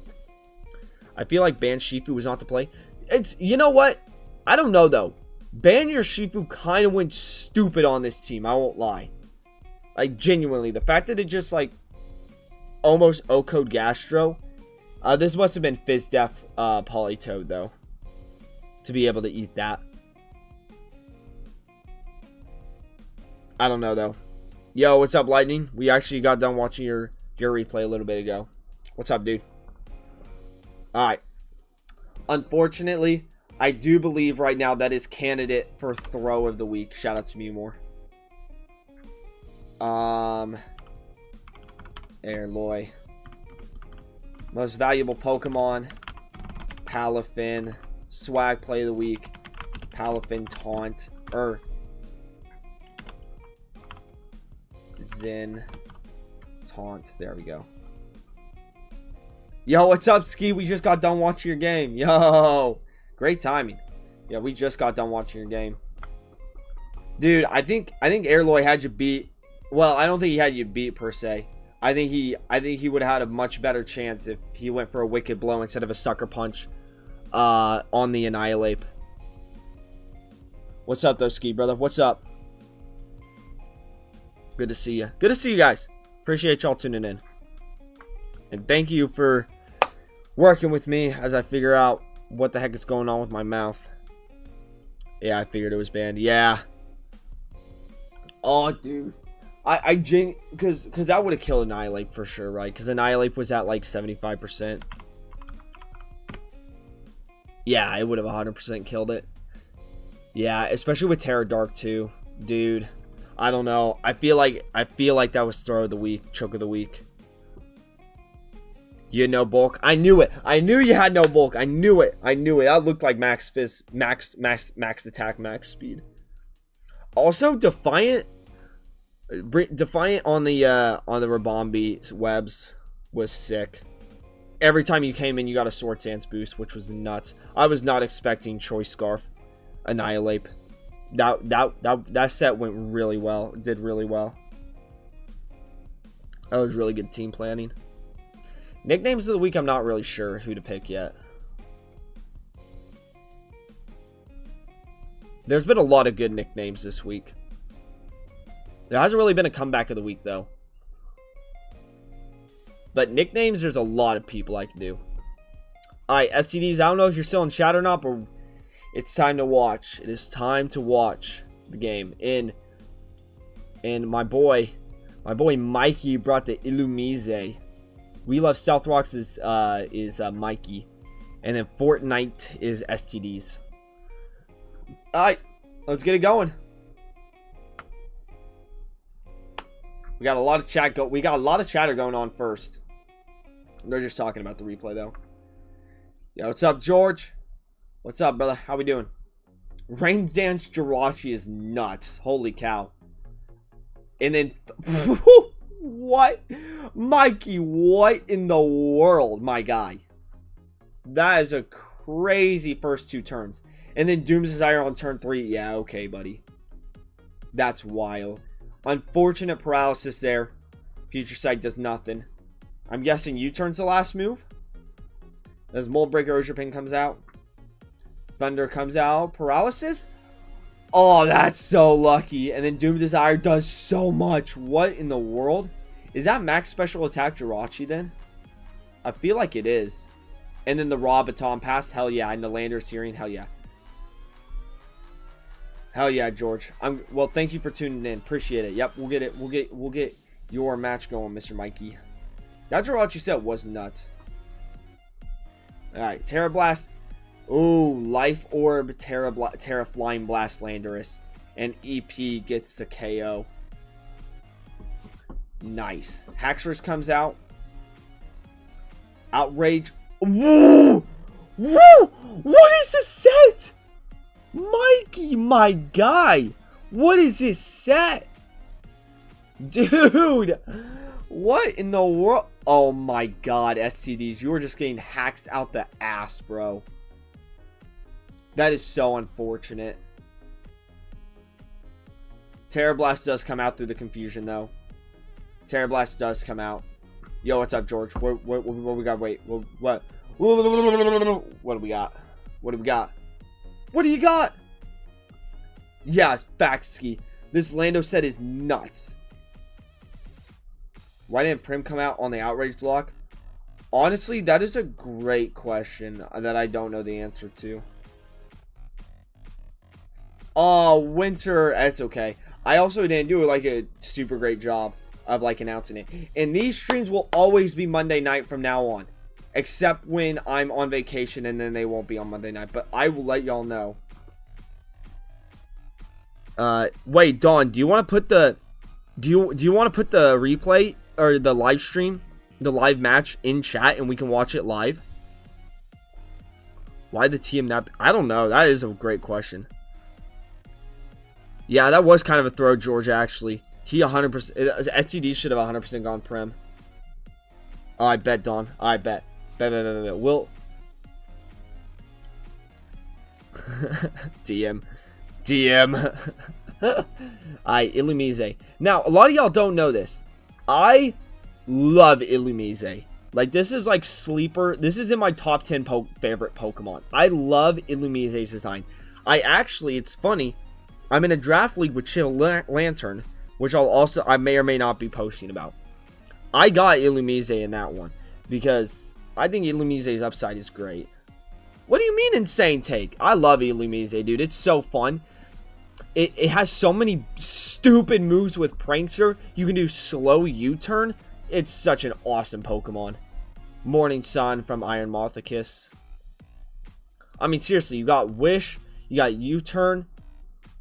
I feel like Ban Shifu was not to play. It's... You know what? I don't know, though. Ban your Shifu kind of went stupid on this team. I won't lie. Like, genuinely. The fact that it just, like, almost O-Code Gastro. This must have been FizzDef Polytoad, though, to be able to eat that. I don't know, though. Yo, what's up, Lightning? We actually got done watching your replay a little bit ago. What's up, dude? Alright. Unfortunately, I do believe right now that is candidate for throw of the week. Shout out to me more. Airloy. Most valuable Pokemon. Palafin. Swag play of the week. Palafin taunt. Zen. Taunt. There we go. Yo, what's up, Ski? We just got done watching your game. Yo. Great timing. Yeah, we just got done watching your game. Dude, I think Airloy had you beat. Well, I don't think he had you beat per se. I think he would have had a much better chance if he went for a Wicked Blow instead of a Sucker Punch on the Annihilate. What's up, though, Ski, brother? What's up? Good to see you. Good to see you guys. Appreciate y'all tuning in. And thank you for working with me as I figure out what the heck is going on with my mouth. Yeah, I figured it was banned. Yeah. Oh, dude. Because that would have killed Annihilate for sure, right? Because Annihilate was at like 75%. Yeah, it would have 100% killed it. Yeah, especially with Terra Dark too. Dude, I don't know. I feel like that was throw of the week, choke of the week. You had no bulk. I knew it. I knew you had no bulk. I knew it. That looked like max fizz, max attack, max speed. Also, Defiant on the Rabombi webs was sick. Every time you came in, you got a Sword Stance boost, which was nuts. I was not expecting Choice Scarf Annihilate. That set went really well. It did really well. That was really good team planning. Nicknames of the week, I'm not really sure who to pick yet. There's been a lot of good nicknames this week. There hasn't really been a comeback of the week, though. But nicknames, there's a lot of people I can do. Alright, STDs, I don't know if you're still in chat or not, but it's time to watch. It is time to watch the game. And my boy Mikey brought the Illumise. We Love Stealth Rocks is Mikey. And then Fortnite is STDs. Alright, let's get it going. We got a lot of chatter going on first. They're just talking about the replay though. Yo, what's up, George? What's up, brother? How we doing? Rain Dance Jirachi is nuts. Holy cow. And then what? Mikey, what in the world, my guy? That is a crazy first two turns. And then Doom's Desire on turn 3. Yeah, okay, buddy. That's wild. Unfortunate paralysis there. Future Sight does nothing. I'm guessing U-turn's the last move. As Mold Breaker Oshapin comes out. Thunder comes out. Paralysis? Oh, that's so lucky. And then Doom Desire does so much. What in the world? Is that max special attack Jirachi then? I feel like it is. And then the raw baton pass. Hell yeah. And the Lander Syrian. Hell yeah. Hell yeah, George. Well, thank you for tuning in. Appreciate it. Yep, we'll get it. We'll get your match going, Mr. Mikey. That Jirachi set was nuts. Alright, Terra Blast. Ooh, Life Orb, Terra Flying Blast Landorus. And EP gets the KO. Nice. Haxorus comes out. Outrage. Woo! Woo! What is this set? Mikey, my guy. What is this set? Dude. What in the world? Oh my god, STDs. You were just getting hacks out the ass, bro. That is so unfortunate. Terra Blast does come out through the confusion, though. Terra Blast does come out. Yo, what's up, George? What we got? Wait, what? What do we got? What do we got? What do you got? Yeah, facts, Ski. This Lando set is nuts. Why didn't Prim come out on the outrage lock? Honestly, that is a great question that I don't know the answer to. Oh, Winter, that's okay. I also didn't do like a super great job of like announcing it. And these streams will always be Monday night from now on. Except when I'm on vacation, and then they won't be on Monday night. But I will let y'all know. Wait, Dawn, do you want to put the... Do you want to put the replay or the live stream, the live match in chat, and we can watch it live? Why the TM not... I don't know. That is a great question. Yeah, that was kind of a throw, George, actually. He 100%... STD should have 100% gone Prem. Oh, I bet, Dawn. I bet. Bet. Will... DM. Illumise. Now, a lot of y'all don't know this. I love Illumise. Like, this is like sleeper. This is in my top 10 favorite Pokemon. I love Illumise's design. It's funny. I'm in a draft league with Chill Lantern, which I may or may not be posting about. I got Illumise in that one because I think Illumise's upside is great. What do you mean insane take? I love Illumise, dude. It's so fun. It has so many stupid moves with Prankster. You can do slow U-turn. It's such an awesome Pokemon. Morning Sun from Iron Mothicus. I mean, seriously, you got Wish, you got U-turn,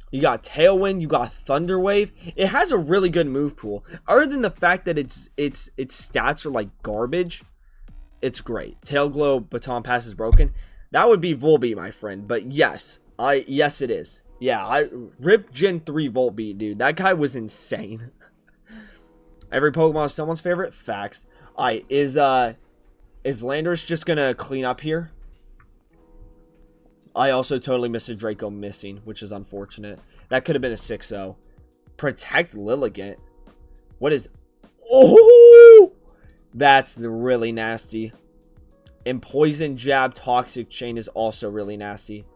you got Tailwind, you got Thunder Wave. It has a really good move pool. Other than the fact that its stats are like garbage, it's great. Tail Glow, Baton Pass is broken. That would be Volbeat, my friend. But yes, yes it is. Yeah, I ripped Gen 3 Volbeat, dude. That guy was insane. Every Pokemon is someone's favorite. Facts. Alright, is Landorus just gonna clean up here? I also totally missed a Draco missing, which is unfortunate. That could have been a 6-0. Protect Lilligant. What is... Oh! That's really nasty. And Poison Jab Toxic Chain is also really nasty.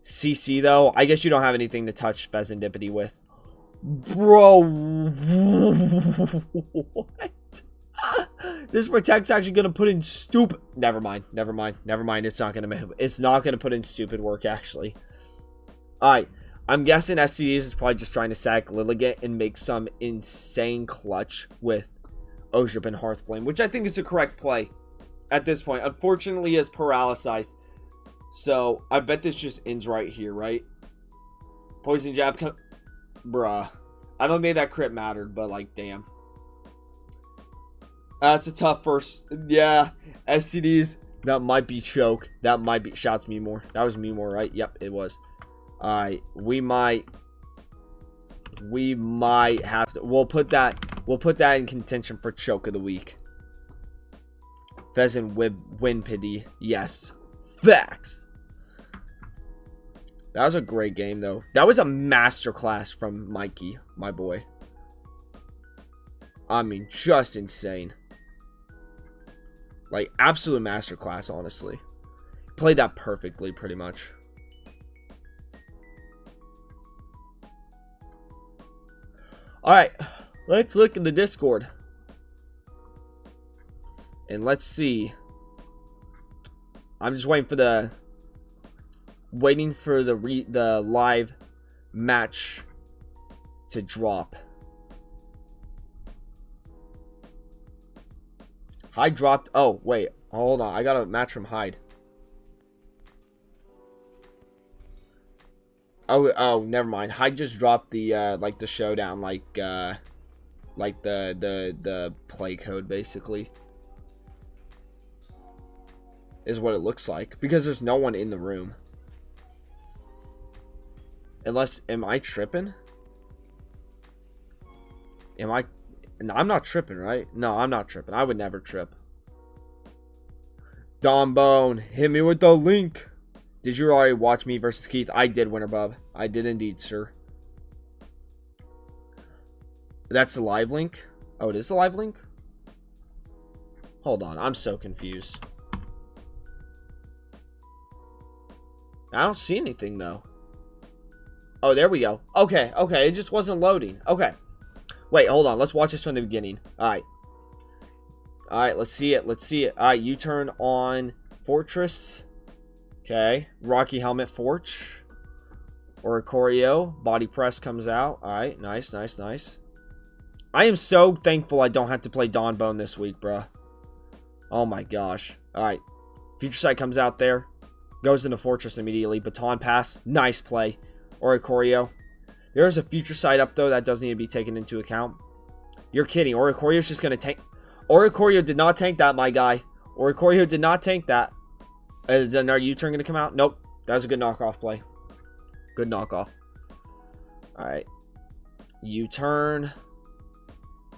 CC, though, I guess you don't have anything to touch Pheasantipity with. Bro, what? This Protect's actually going to put in stupid... Never mind. It's not going to put in stupid work, actually. Alright, I'm guessing SCDs is probably just trying to sack Lilligant and make some insane clutch with Oship and Hearthflame, which I think is the correct play at this point. Unfortunately, he has Paralysis. So, I bet this just ends right here, right? Poison Jab... Bruh. I don't think that crit mattered, but, like, damn. That's a tough first... Yeah. SCDs. That might be choke. That might be... Shouts me more. That was me more, right? Yep, it was. Alright. We might have to... We'll put that in contention for choke of the week. Pheasant Winpity. Yes. Facts. That was a great game, though. That was a masterclass from Mikey, my boy. I mean, just insane. Like, absolute masterclass, honestly. Played that perfectly, pretty much. Alright, let's look in the Discord. And let's see. I'm just waiting for the live match to drop. Hyde dropped. Oh, wait. Hold on. I got a match from Hyde. Oh, never mind. Hyde just dropped the like the showdown, like the play code, basically. Is what it looks like, because there's no one in the room. Unless, am I tripping? No, I'm not tripping, right? No, I'm not tripping. I would never trip. Dom Bone, hit me with the link. Did you already watch me versus Keith? I did, Winterbub. I did indeed, sir. That's the live link? Oh, it is the live link? Hold on, I'm so confused. I don't see anything, though. Oh, there we go. Okay, it just wasn't loading. Okay. Wait, hold on. Let's watch this from the beginning. Alright. Alright, let's see it. Let's see it. Alright, U-turn on Fortress. Okay. Rocky Helmet Forge. Oricorio. Body Press comes out. Alright, nice, nice, nice. I am so thankful I don't have to play Dawnbone this week, bruh. Oh my gosh. Alright. Future Sight comes out there. Goes into Fortress immediately. Baton Pass. Nice play. Oricorio. There's a Future Sight up, though, that does need to be taken into account. You're kidding. Oricorio's just going to tank. Oricorio did not tank that, my guy. Oricorio did not tank that. Is another U-turn going to come out? Nope. That was a good knockoff play. Good knockoff. Alright. U-turn.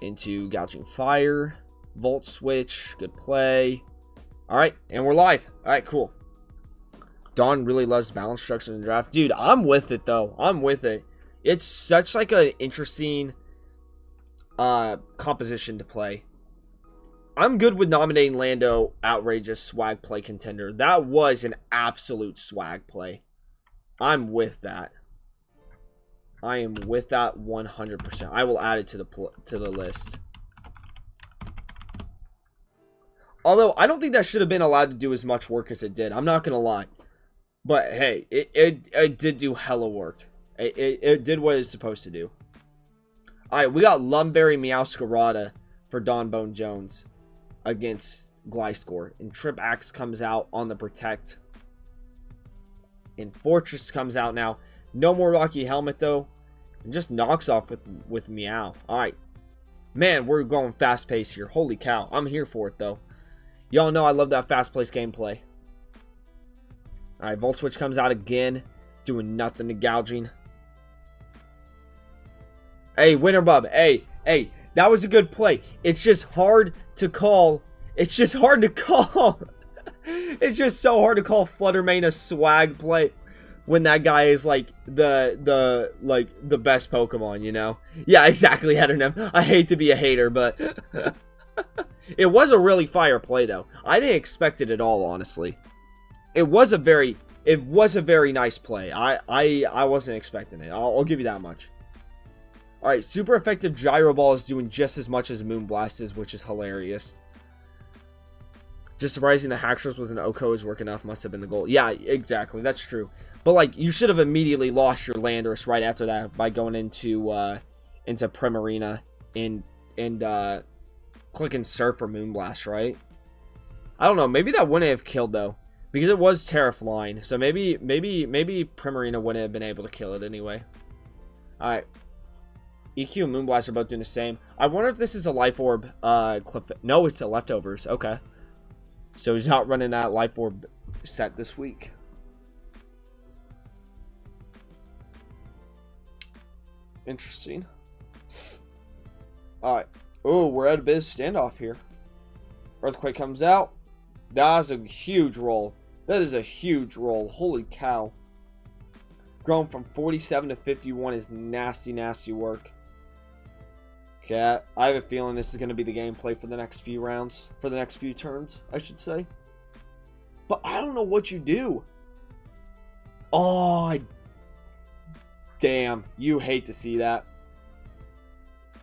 Into Gouging Fire. Volt Switch. Good play. Alright. And we're live. Alright, cool. Dawn really loves balance structure in the draft. Dude, I'm with it, though. I'm with it. It's such like an interesting composition to play. I'm good with nominating Lando outrageous swag play contender. That was an absolute swag play. I'm with that. I am with that 100%. I will add it to the list. Although I don't think that should have been allowed to do as much work as it did. I'm not gonna lie. But hey, it did do hella work. It did what it's supposed to do. Alright, we got Lumberry Meowscarada for Dawnbone Jones against Gliscor. And Trip Axe comes out on the Protect. And Fortress comes out now. No more Rocky Helmet, though. And just knocks off with Meow. Alright. Man, we're going fast pace here. Holy cow. I'm here for it, though. Y'all know I love that fast-paced gameplay. Alright, Volt Switch comes out again. Doing nothing to Gouging. Hey, Winter Bub. Hey, that was a good play. It's just hard to call. It's just hard to call. It's just so hard to call Fluttermane a swag play when that guy is like the best Pokemon, you know? Yeah, exactly, Headernum. I hate to be a hater, but it was a really fire play though. I didn't expect it at all, honestly. It was a very nice play. I wasn't expecting it. I'll give you that much. Alright, super effective Gyro Ball is doing just as much as Moonblast is, which is hilarious. Just surprising the Hacksters with an Oko is working enough must have been the goal. Yeah, exactly. That's true. But, like, you should have immediately lost your Landorus right after that by going into Primarina and clicking Surf or Moonblast, right? I don't know. Maybe that wouldn't have killed, though. Because it was Terra Flying. So maybe Primarina wouldn't have been able to kill it anyway. Alright. EQ and Moonblast are both doing the same. I wonder if this is a Life Orb clip. No, it's a Leftovers. Okay. So he's not running that Life Orb set this week. Interesting. Alright. Oh, we're at a bit of standoff here. Earthquake comes out. That's a huge roll. That is a huge roll. Holy cow. Grown from 47 to 51 is nasty, nasty work. Okay, I have a feeling this is going to be the gameplay for the next few rounds. For the next few turns, I should say. But I don't know what you do. Oh, damn. You hate to see that.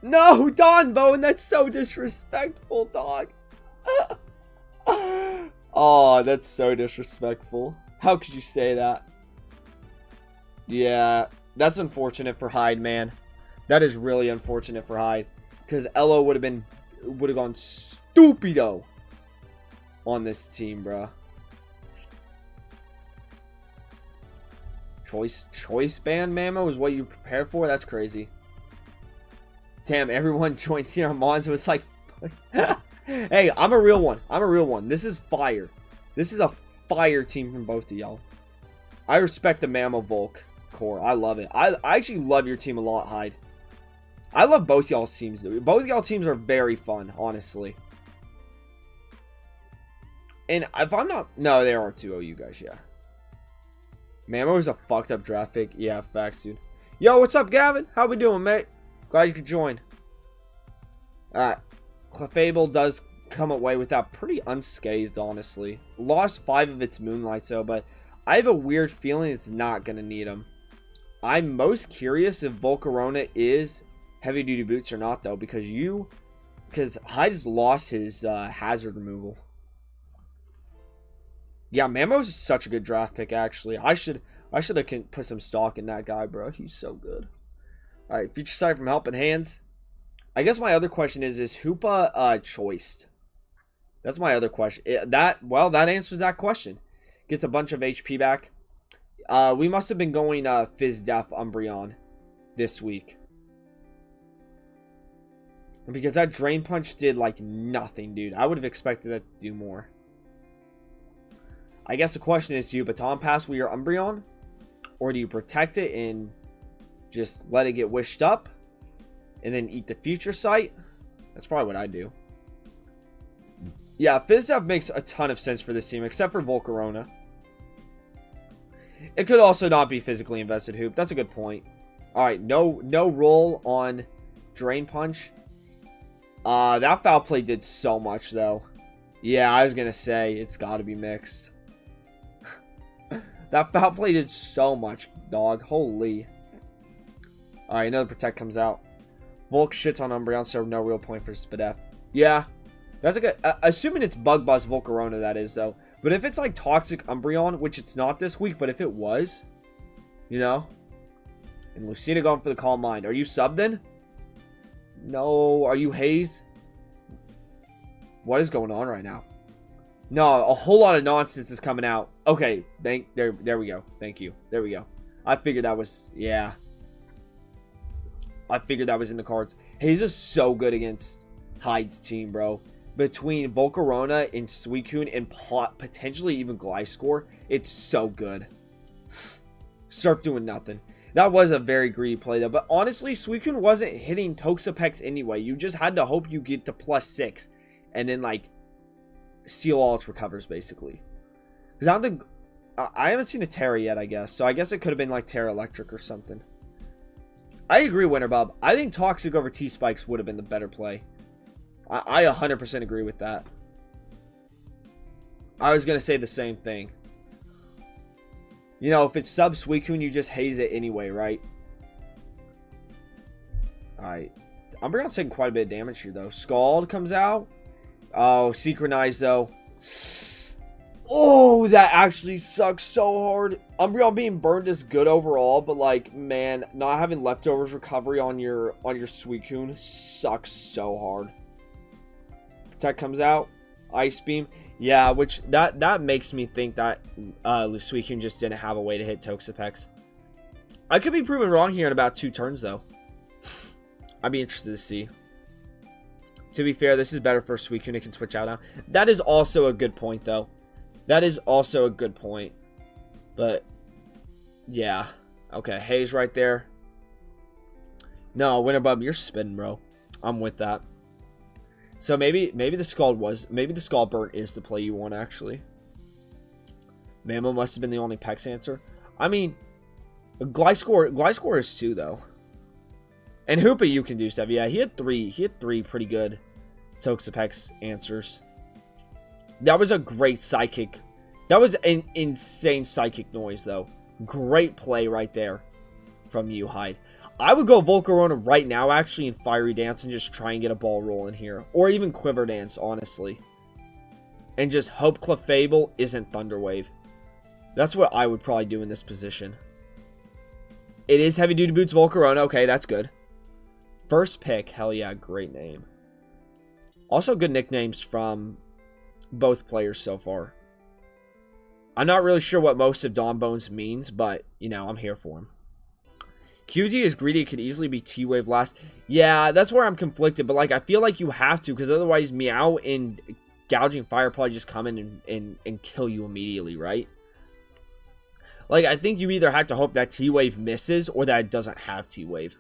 No, Dawnbone, that's so disrespectful, dog. Oh, that's so disrespectful. How could you say that? Yeah, that's unfortunate for Hyde, man. That is really unfortunate for Hyde. Because Elo would have gone stupido on this team, bro. Choice band Mamo is what you prepare for? That's crazy. Damn, everyone joined Sierra Mons was like hey, I'm a real one. I'm a real one. This is fire. This is a fire team from both of y'all. I respect the Mamo Volk core. I love it. I actually love your team a lot, Hyde. I love both y'all's teams. Both y'all teams are very fun, honestly. And if I'm not... No, there are two OU guys, yeah. Mamo is a fucked up draft pick. Yeah, facts, dude. Yo, what's up, Gavin? How we doing, mate? Glad you could join. Alright. Clefable does come away with that pretty unscathed, honestly. Lost 5 of its Moonlights, though, but I have a weird feeling it's not going to need them. I'm most curious if Volcarona is heavy duty boots or not though, because Hyde's lost his hazard removal. Yeah, Mamo's such a good draft pick actually. I should have put some stock in that guy, bro. He's so good. All right, future sight from Helping Hands. I guess my other question is Hoopa choiced? That's my other question. That answers that question. Gets a bunch of HP back. We must have been going Fizz Def Umbreon this week. Because that Drain Punch did like nothing, dude. I would have expected that to do more. I guess the question is, do you Baton Pass with your Umbreon? Or do you protect it and just let it get wished up? And then eat the future sight? That's probably what I do. Yeah, Fizz Def makes a ton of sense for this team, except for Volcarona. It could also not be physically invested, Hoop. That's a good point. Alright, no roll on Drain Punch. That foul play did so much, though. Yeah, I was going to say, it's got to be mixed. That foul play did so much, dog. Holy. Alright, another Protect comes out. Volk shits on Umbreon, so no real point for Spadef. Yeah, that's a good... assuming it's Bug Buzz Volcarona, that is, though. But if it's like Toxic Umbreon, which it's not this week, but if it was, you know? And Lucina going for the Calm Mind. Are you subbed then? No. Are you Haze? What is going on right now? No, a whole lot of nonsense is coming out. Okay, there we go. Thank you. There we go. I figured that was... yeah. I figured that was in the cards. Haze is so good against Hyde's team, bro. Between Volcarona and Suicune and potentially even Gliscor, it's so good. Surf doing nothing. That was a very greedy play, though. But honestly, Suicune wasn't hitting Toxapex anyway. You just had to hope you get to +6. And then, like, seal all its recovers, basically. Because I don't think... I haven't seen a Terra yet, I guess. So I guess it could have been, like, Terra Electric or something. I agree, Winter Bob. I think Toxic over T-Spikes would have been the better play. I 100% agree with that. I was going to say the same thing. You know, if it's sub Suicune, you just haze it anyway, right? Alright. Umbreon's taking quite a bit of damage here, though. Scald comes out. Oh, Synchronize, though. Oh, that actually sucks so hard. Umbreon being burned is good overall, but like, man, not having leftovers recovery on your Suicune sucks so hard. Protect comes out. Ice Beam. Yeah, which that makes me think that Suicune just didn't have a way to hit Toxapex. I could be proven wrong here in about 2 turns, though. I'd be interested to see. To be fair, this is better for Suicune. It can switch out now. That is also a good point, though. That is also a good point. But, yeah. Okay, Haze right there. No, Winterbub, you're spinning, bro. I'm with that. So maybe the Scald Burn is the play you want, actually. Mamo must have been the only Pex answer. I mean, Gliscor is 2, though. And Hoopa you can do stuff. Yeah, he had 3 pretty good Toxapex answers. That was a great psychic. That was an insane psychic noise, though. Great play right there from you, Hyde. I would go Volcarona right now, actually, in Fiery Dance and just try and get a ball rolling here. Or even Quiver Dance, honestly. And just hope Clefable isn't Thunder Wave. That's what I would probably do in this position. It is Heavy Duty Boots Volcarona. Okay, that's good. First pick. Hell yeah, great name. Also good nicknames from both players so far. I'm not really sure what most of Dawn Bones means, but, you know, I'm here for him. QZ is greedy. It could easily be T-Wave last. Yeah, that's where I'm conflicted, but, like, I feel like you have to, because otherwise Meow and Gouging Fire probably just come in and kill you immediately, right? Like, I think you either have to hope that T-Wave misses or that it doesn't have T-Wave.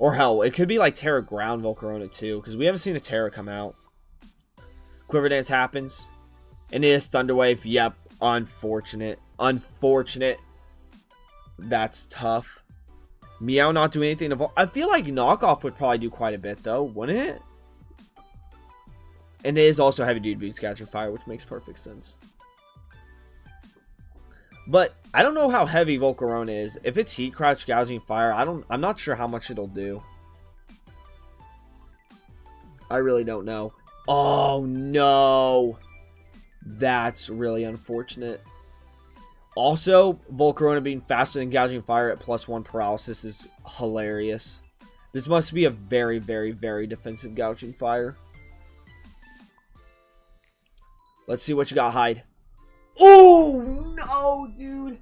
Or hell, it could be like Terra Ground Volcarona too, because we haven't seen a Terra come out. Quiver Dance happens. And it is Thunder Wave. Yep. Unfortunate. Unfortunate. That's tough. Meow not doing anything. I feel like Knockoff would probably do quite a bit though, wouldn't it? And it is also Heavy Duty Boots Catching Fire, which makes perfect sense. But I don't know how heavy Volcarona is. If it's Heat Crouch, Gouging Fire, I'm not sure how much it'll do. I really don't know. Oh, no. That's really unfortunate. Also, Volcarona being faster than Gouging Fire at +1 paralysis is hilarious. This must be a very, very, very defensive Gouging Fire. Let's see what you got, Hyde. Oh, no, dude.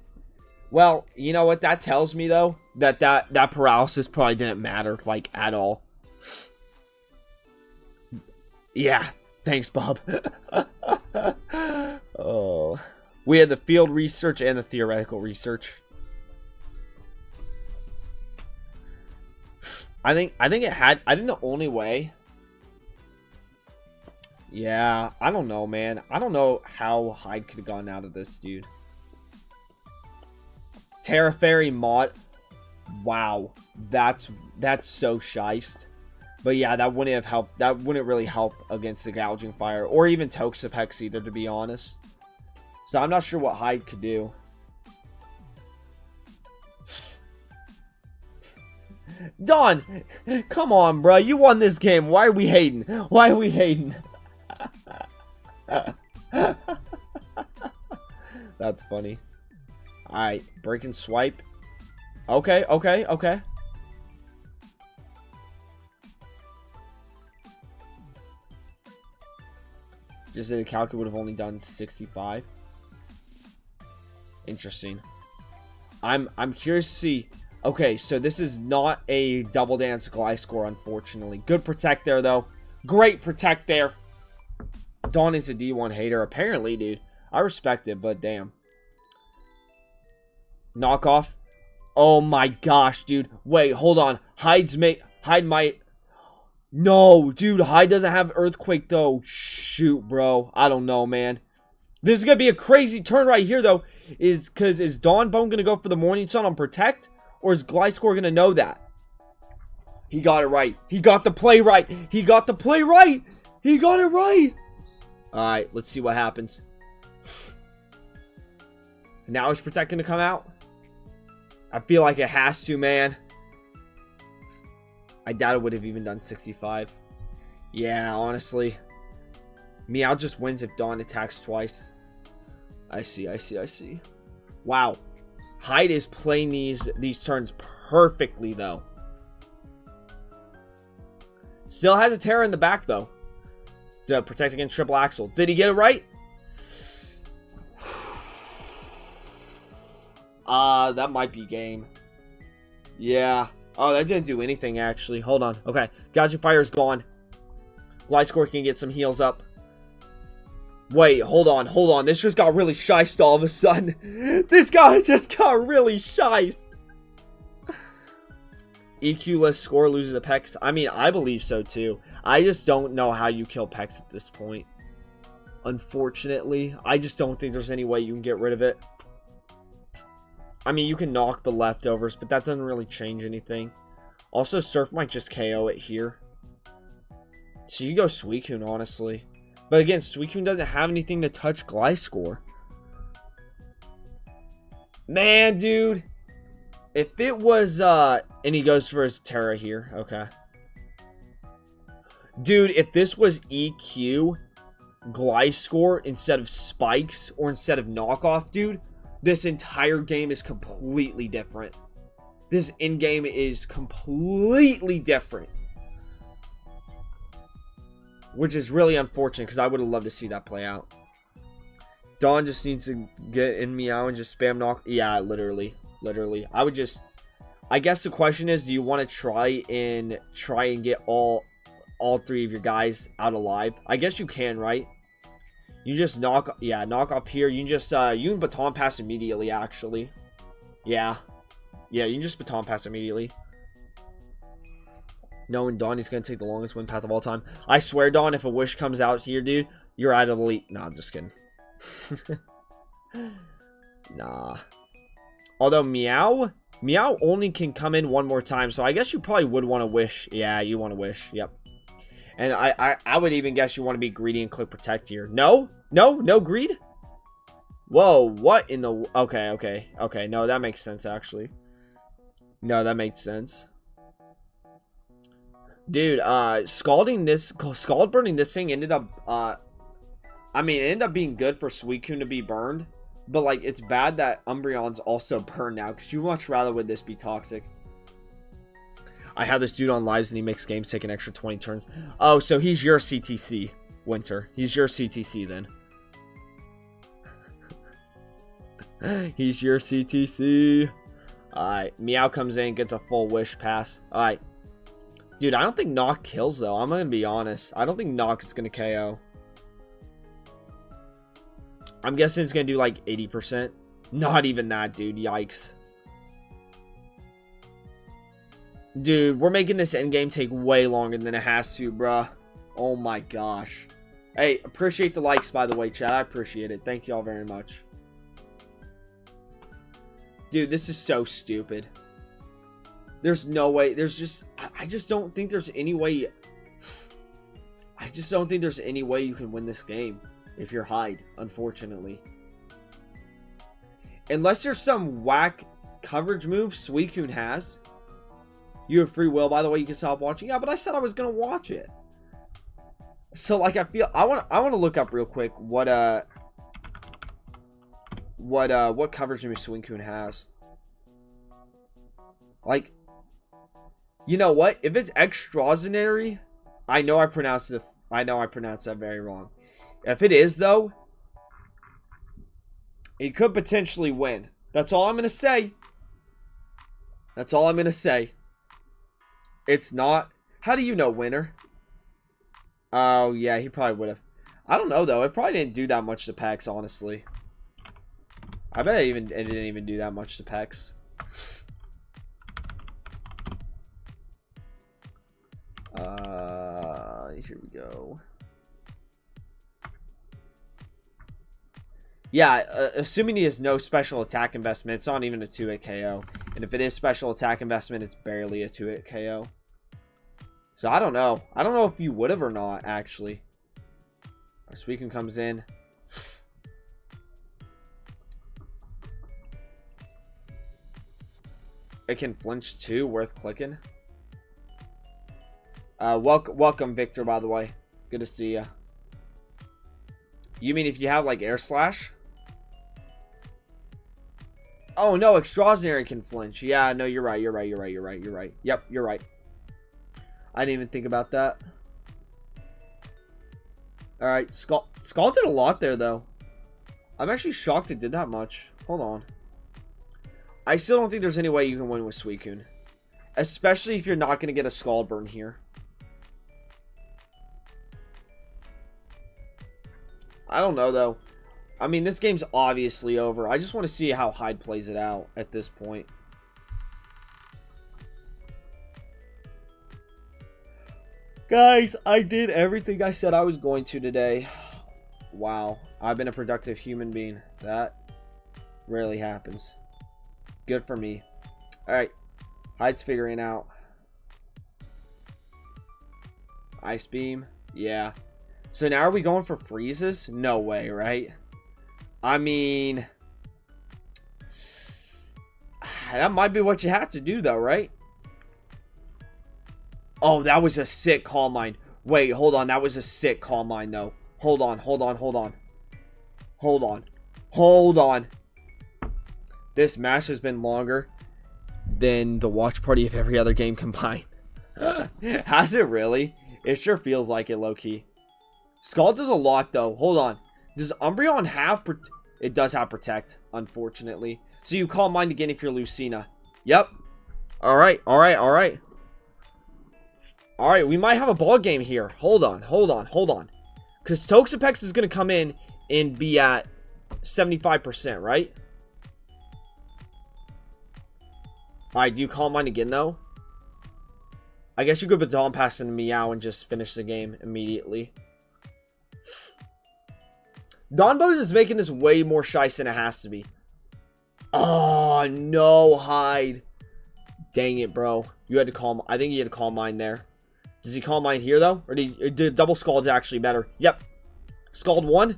Well, you know what that tells me, though? That paralysis probably didn't matter, like, at all. Yeah, thanks, Bob. Oh. We had the field research and the theoretical research. I think the only way. Yeah, I don't know, man. I don't know how Hyde could have gone out of this, dude. Terra Fairy mod. Wow, that's so shiced. But yeah, that wouldn't have helped. That wouldn't really help against the Gouging Fire or even Toxapex either, to be honest. So I'm not sure what Hyde could do. Don, come on, bro. You won this game. Why are we hating? Why are we hating? That's funny. Alright, break and swipe. Okay, okay, okay. Just that the calc would have only done 65. Interesting. I'm curious to see. Okay, so this is not a double dance Gliscor, unfortunately. Good protect there, though. Great protect there. Dawn is a D1 hater, apparently, dude. I respect it, but damn. Knockoff. Oh my gosh, dude. Wait, hold on. Hyde might. No, dude. Hyde doesn't have Earthquake, though. Shoot, bro. I don't know, man. This is going to be a crazy turn right here, though. Is Dawnbone going to go for the Morning Sun on Protect? Or is Gliscor going to know that? He got it right. He got the play right. He got the play right. He got it right. Alright, let's see what happens. Now is Protect going to come out? I feel like it has to, man. I doubt it would have even done 65. Yeah, honestly. Meow just wins if Dawn attacks twice. I see. Wow. Hyde is playing these turns perfectly, though. Still has a Terra in the back, though. To protect against triple axle. Did he get it right? That might be game. Yeah. Oh, that didn't do anything, actually. Hold on. Okay. Gouging Fire is gone. Gliscor can get some heals up. Wait, hold on. This just got really shiced all of a sudden. This guy just got really shiced. EQ-less score loses a Pex. I mean, I believe so too. I just don't know how you kill Pex at this point. Unfortunately, I just don't think there's any way you can get rid of it. I mean, you can knock the leftovers, but that doesn't really change anything. Also, Surf might just KO it here. So you go Suicune, honestly. But again, Suicune doesn't have anything to touch Gliscor. Man, dude. If it was, and he goes for his Terra here. Okay. Dude, if this was EQ, Gliscor instead of Spikes, or instead of Knockoff, dude, this entire game is completely different. This in-game is completely different. Which is really unfortunate, because I would have loved to see that play out. Dawn just needs to get in Meow and just spam knock. Yeah, literally. I would just... I guess the question is, do you want to try and get all three of your guys out alive? I guess you can, right? You just knock up here. You can just, you can baton pass immediately, actually. Yeah, you can just baton pass immediately. Knowing Dawn is going to take the longest win path of all time. I swear, Dawn, if a wish comes out here, dude, you're out of the league. Nah, I'm just kidding. Nah. Although Meow only can come in one more time, so I guess you probably would want to wish. Yeah, you want to wish. Yep. And I would even guess you want to be greedy and click Protect here. No greed? Whoa, what in the... Okay. No, that makes sense, actually. No, that makes sense. Dude, Scald burning this thing ended up, I mean, it ended up being good for Suicune to be burned. But, like, it's bad that Umbreon's also burned now, because you much rather would this be toxic. I have this dude on lives, and he makes games take an extra 20 turns. Oh, so he's your CTC, Winter. He's your CTC, then. He's your CTC. Alright, Meow comes in, gets a full wish pass. Alright. Dude, I don't think Knock kills, though. I'm gonna be honest. I don't think Knock is gonna KO. I'm guessing it's gonna do like 80%. Not even that, dude. Yikes. Dude, we're making this endgame take way longer than it has to, bruh. Oh my gosh. Hey, appreciate the likes, by the way, chat. I appreciate it. Thank you all very much. Dude, this is so stupid. There's no way. There's just... I just don't think there's any way... I just don't think there's any way you can win this game if you're Hyde, unfortunately. Unless there's some whack coverage move Suicune has. You have free will, by the way. You can stop watching. Yeah, but I said I was going to watch it. So, like, I feel... I want to look up real quick what coverage move Suicune has. Like, you know what? If it's extraordinary, I know I pronounced that very wrong. If it is, though, it could potentially win. That's all I'm going to say. That's all I'm going to say. It's not. How do you know, Winner? Oh, yeah, he probably would have. I don't know, though. It probably didn't do that much to Pex, honestly. I bet it didn't even do that much to Pex. Here we go. Yeah, assuming he has no special attack investment, it's not even a 2-hit KO. And if it is special attack investment, it's barely a 2-hit KO. So I don't know. I don't know if you would have or not, actually. Suicune comes in. It can flinch too, worth clicking. Welcome, Victor, by the way. Good to see ya. You mean if you have, like, Air Slash? Oh, no, Extraordinary can flinch. Yeah, no, you're right. Yep, you're right. I didn't even think about that. Alright, Skull did a lot there, though. I'm actually shocked it did that much. Hold on. I still don't think there's any way you can win with Suicune. Especially if you're not going to get a Scald Burn here. I don't know, though. I mean, this game's obviously over. I just want to see how Hyde plays it out at this point. Guys, I did everything I said I was going to today. Wow. I've been a productive human being. That rarely happens. Good for me. Alright. Hyde's figuring out. Ice Beam. Yeah. So now are we going for freezes? No way, right? I mean... that might be what you have to do, though, right? Oh, that was a sick Calm Mind. Wait, hold on. That was a sick Calm Mind, though. Hold on. This match has been longer than the watch party of every other game combined. Has it really? It sure feels like it, low-key. Scald does a lot, though. Hold on. Does Umbreon have... It does have Protect, unfortunately. So you Calm Mind again if you're Lucina. Yep. Alright, we might have a ball game here. Hold on. Because Toxapex is going to come in and be at 75%, right? Alright, do you Calm Mind again, though? I guess you could Baton Pass into Meow and just finish the game immediately. Donbos is making this way more shice than it has to be. Oh, no, Hyde. Dang it, bro. You had to Calm... I think he had to Calm Mind there. Does he Calm Mind here, though? Or did double Scald actually better? Yep. Scald 1.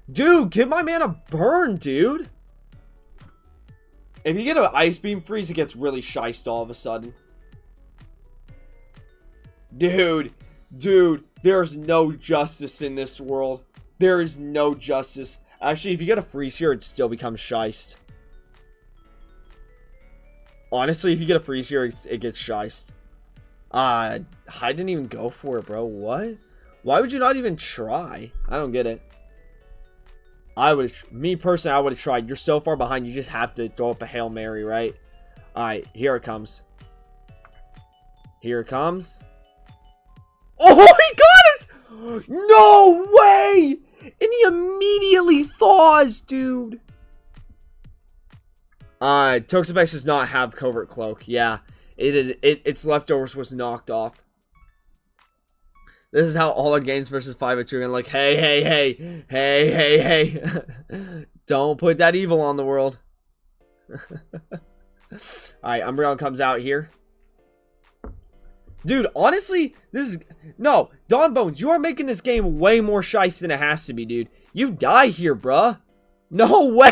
Dude, give my man a burn, dude. If you get an ice beam freeze, it gets really shiced all of a sudden. Dude, there's no justice in this world. There is no justice. Actually, if you get a freeze here, it still becomes shiced. Honestly, if you get a freeze here, it gets shiced. I didn't even go for it, bro. What? Why would you not even try? I don't get it. Me personally, I would have tried. You're so far behind, you just have to throw up a Hail Mary, right? Alright, here it comes. Here it comes. Oh, he got it! No way! And he immediately thaws, dude. Toxapex does not have Covert Cloak. Yeah, its leftovers was knocked off. This is how all our games versus 5-2 are gonna look. Hey. Don't put that evil on the world. Alright, Umbreon comes out here. Dude, honestly, this is... No, Dawn Bones, you are making this game way more shice than it has to be, dude. You die here, bruh. No way!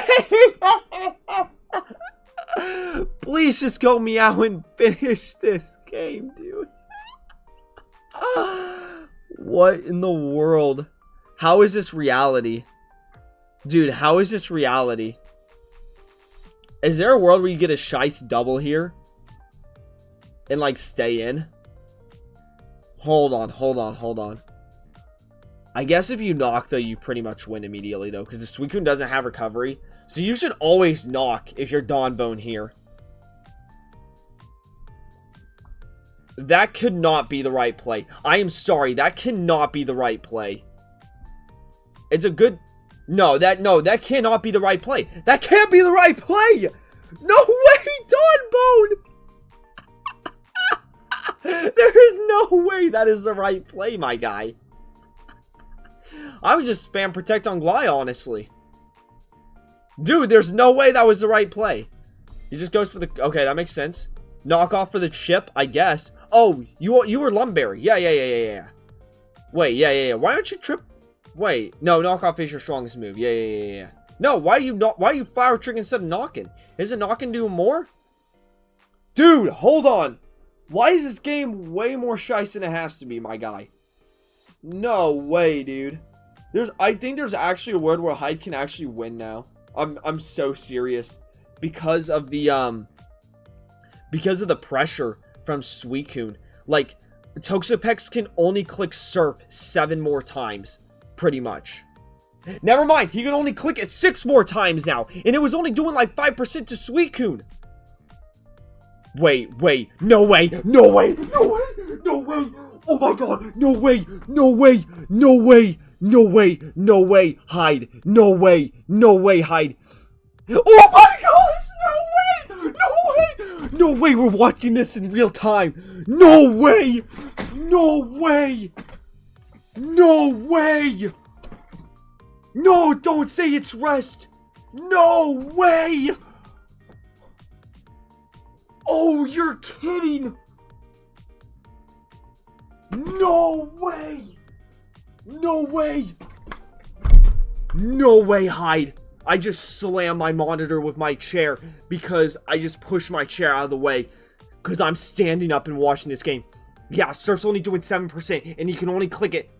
Please just go meow and finish this game, dude. What in the world? How is this reality? Dude, how is this reality? Is there a world where you get a shice double here? And like stay in? Hold on. I guess if you knock though, you pretty much win immediately though. Because the Suicune doesn't have recovery. So you should always knock if you're Dawn Bone here. That could not be the right play. I am sorry. That cannot be the right play. It's a good... No, that cannot be the right play. That can't be the right play. No way, Dawn Bone. There is no way that is the right play, my guy. I would just spam Protect on Gly, honestly. Dude, there's no way that was the right play. He just goes for the... Okay, that makes sense. Knock off for the chip, I guess. Oh, you were Lumberry. Yeah. Wait, yeah. Why don't you trip? Wait, no, knock off is your strongest move. Yeah. No, why are you Flower Trick instead of knocking? Isn't knocking doing more? Dude, hold on. Why is this game way more shice than it has to be, my guy? No way, dude. I think there's actually a world where Hyde can actually win now. I'm so serious. Because of the pressure from Suicune. Like, Toxapex can only click Surf 7 more times. Pretty much. Never mind, he can only click it 6 more times now. And it was only doing like 5% to Suicune. Wait. No way. Oh my god. No way. Hyde. No way, Hyde. Oh my gosh. No way, we're watching this in real time. No way. No, don't say it's rest. No way. Oh, you're kidding. No way, Hyde. I just slammed my monitor with my chair because I just pushed my chair out of the way because I'm standing up and watching this game. Yeah, Surf's only doing 7% and you can only click it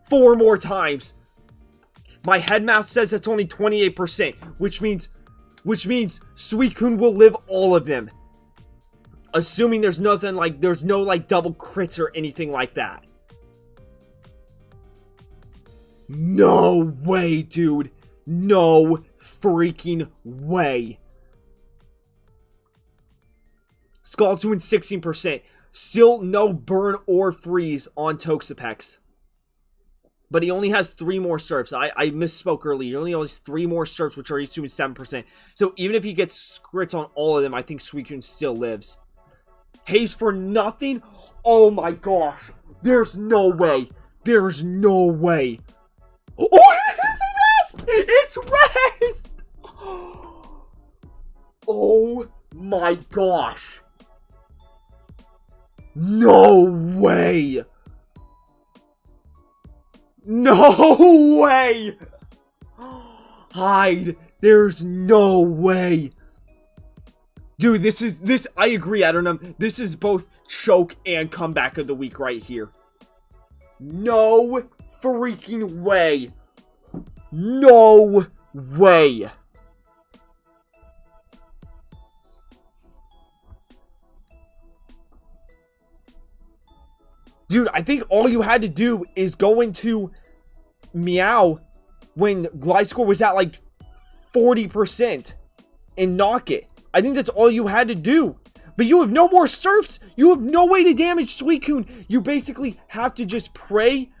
4 more times. My head math says it's only 28%, which means Suicune will live all of them. Assuming there's no double crits or anything like that. No way, dude. No freaking way. Skull's doing 16%. Still no burn or freeze on Toxapex. But he only has 3 more surfs. I misspoke earlier. He only has 3 more surfs, which are each doing 7%. So even if he gets crits on all of them, I think Suicune still lives. Haze for nothing? Oh my gosh. There's no way. Oh, it's rest! Oh my gosh. No way. No way. hide. There's no way. Dude, this, I agree, Adonam. This is both choke and comeback of the week right here. No freaking way. No way. Dude, I think all you had to do is go into Meow when glide score was at like 40% and knock it. I think that's all you had to do. But you have no more surfs. You have no way to damage Suicune. You basically have to just pray.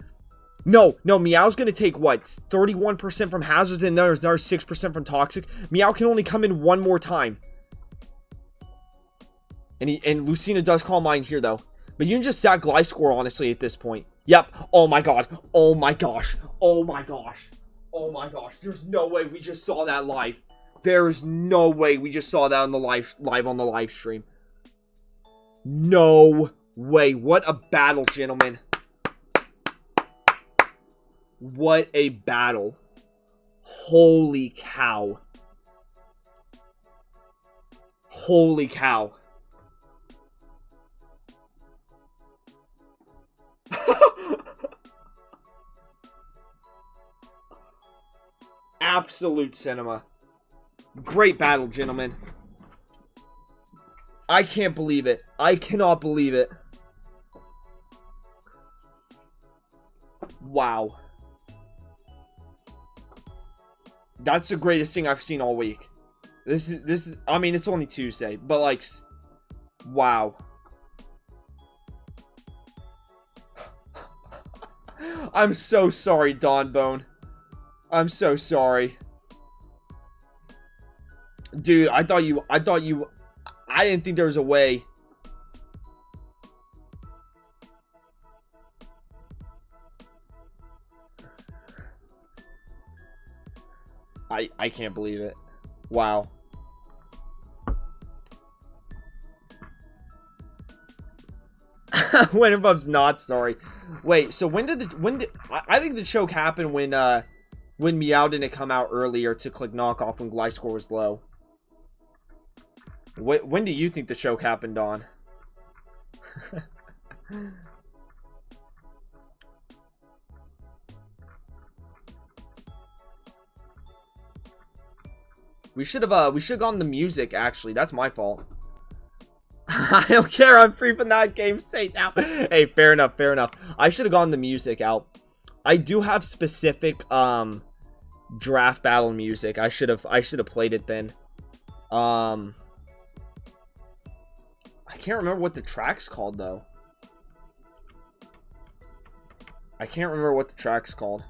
No, Meow's going to take what? 31% from hazards and there's another 6% from toxic. Meow can only come in one more time. And Lucina does Calm Mind here though. But you can just sack Gliscor honestly at this point. Yep. Oh my god. Oh my gosh. Oh my gosh. Oh my gosh. There's no way we just saw that live. There is no way we just saw that on the live on the live stream. No way. What a battle, gentlemen. What a battle. Holy cow. Holy cow. Absolute cinema. Great battle, gentlemen. I can't believe it. I cannot believe it. Wow. That's the greatest thing I've seen all week. This is I mean, it's only Tuesday, but like, wow. I'm so sorry, Dawnbone. I'm so sorry. Dude, I didn't think there was a way. I can't believe it. Wow. Winterbub's not sorry. Wait, so when did I think the choke happened when Meow didn't come out earlier to click knockoff when Gliscor was low. When do you think the choke happened on? we should have gone the music actually. That's my fault. I don't care. I'm free from that game state now. Hey, fair enough. Fair enough. I should have gone the music out. I do have specific draft battle music. I should have played it then. I can't remember what the track's called though. I can't remember what the track's called.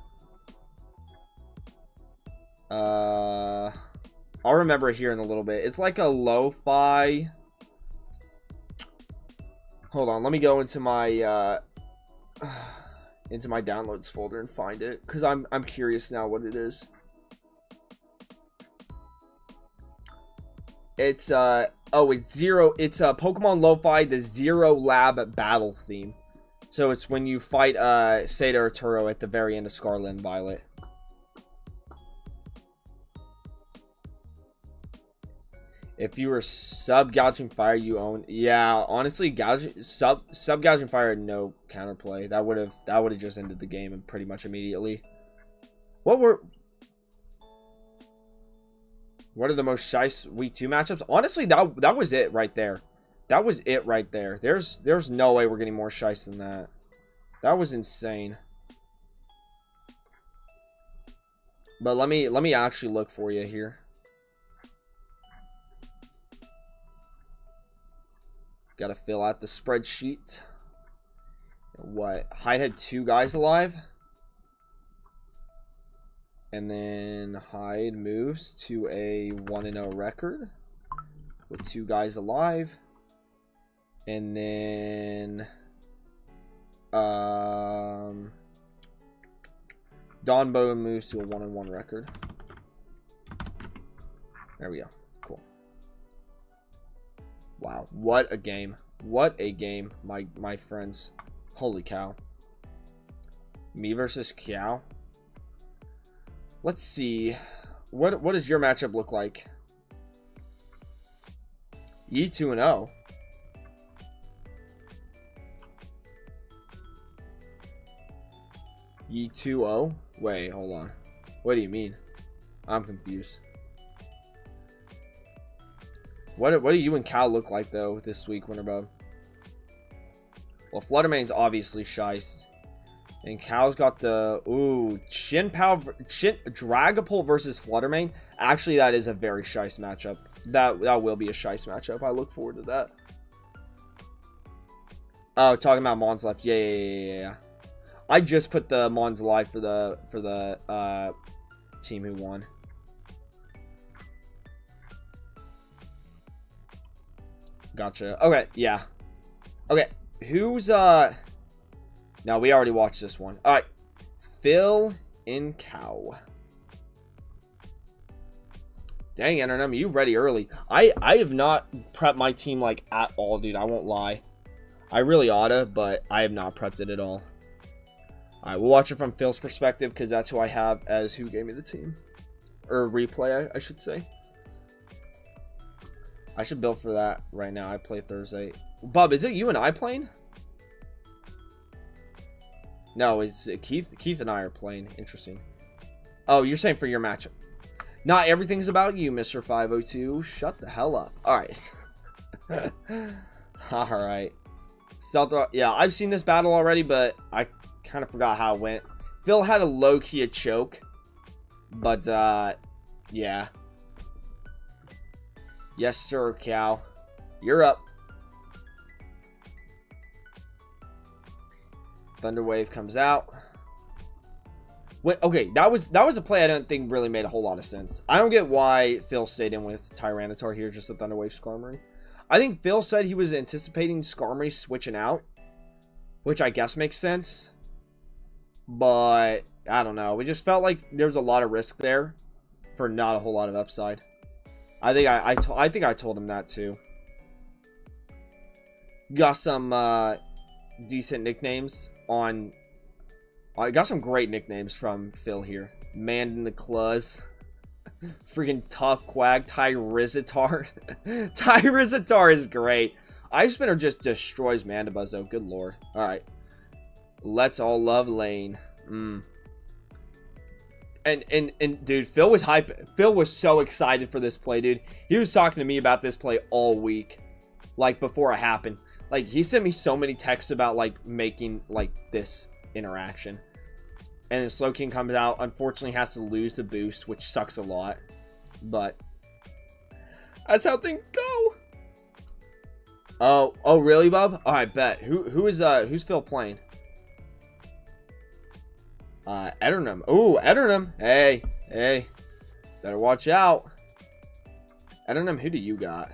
I'll remember it here in a little bit. It's like a lo-fi. Hold on, let me go into my downloads folder and find it, because I'm curious now what it is. It's it's Pokemon Lo-Fi, the Zero Lab battle theme. So it's when you fight Seda or Turo at the very end of Scarlet and Violet. If you were sub-gouging fire, you own. Yeah, honestly, sub-gouging fire had no counterplay. That would have just ended the game and pretty much immediately. What are the most shy week 2 matchups? Honestly, that was it right there. That was it right there. There's no way we're getting more shice than that. That was insane. But let me actually look for you here. Gotta fill out the spreadsheet. What? Hyde had 2 guys alive. And then Hyde moves to a 1-0 record with 2 guys alive. And then Dawnbone moves to a 1-1 record. There we go. Cool. Wow, what a game. What a game, my friends. Holy cow. Me versus Kiao. Let's see. what does your matchup look like? Yi 2-0. Yi 2-0? Wait, hold on. What do you mean? I'm confused. What do you and Cal look like though this week, Winterbub? Well, Fluttermane's obviously shice. And Cal's got the Dragapult versus Fluttermane. Actually, that is a very shice matchup. That will be a shice matchup. I look forward to that. Oh, talking about Mons Life. Yeah. I just put the Mons Life for the team who won. Gotcha. Okay, yeah. Okay, who's no, we already watched this one. All right, Phil and Cow. Dang, NRM, you ready early. I have not prepped my team like at all, dude. I won't lie. I really oughta, but I have not prepped it at all. All right, we'll watch it from Phil's perspective because that's who I have as who gave me the team. Or replay, I should say. I should build for that right now. I play Thursday. Bub, is it you and I playing? No, it's Keith. Keith and I are playing. Interesting. Oh, you're saying for your matchup. Not everything's about you, Mr. 502. Shut the hell up. All right. All right. Stealth. Yeah, I've seen this battle already, but I kind of forgot how it went. Phil had a low-key choke. But, yeah. Yes, sir, Cow. You're up. Thunderwave comes out. Wait, okay, that was a play I don't think really made a whole lot of sense. I don't get why Phil stayed in with Tyranitar here, just the Thunderwave Skarmory. I think Phil said he was anticipating Skarmory switching out, which I guess makes sense. But I don't know. We just felt like there's a lot of risk there for not a whole lot of upside. I think I told him that too. Got some decent nicknames on. I got some great nicknames from Phil here. Man in the Claws. Freaking Tough Quag. Tyrizitar. Tyrizitar is great. Ice Spinner just destroys Mandibuzz though. Good lord. Alright. Let's all love Lane. And dude, Phil was hype. Phil was so excited for this play, dude. He was talking to me about this play all week. Like before it happened. Like he sent me so many texts about like making like this interaction. And then Slowking comes out. Unfortunately has to lose the boost, which sucks a lot. But that's how things go. Oh really, Bub? Alright, bet. Who's Phil playing? Edernum. Ooh, Edernum. Hey. Better watch out. Edernum, who do you got?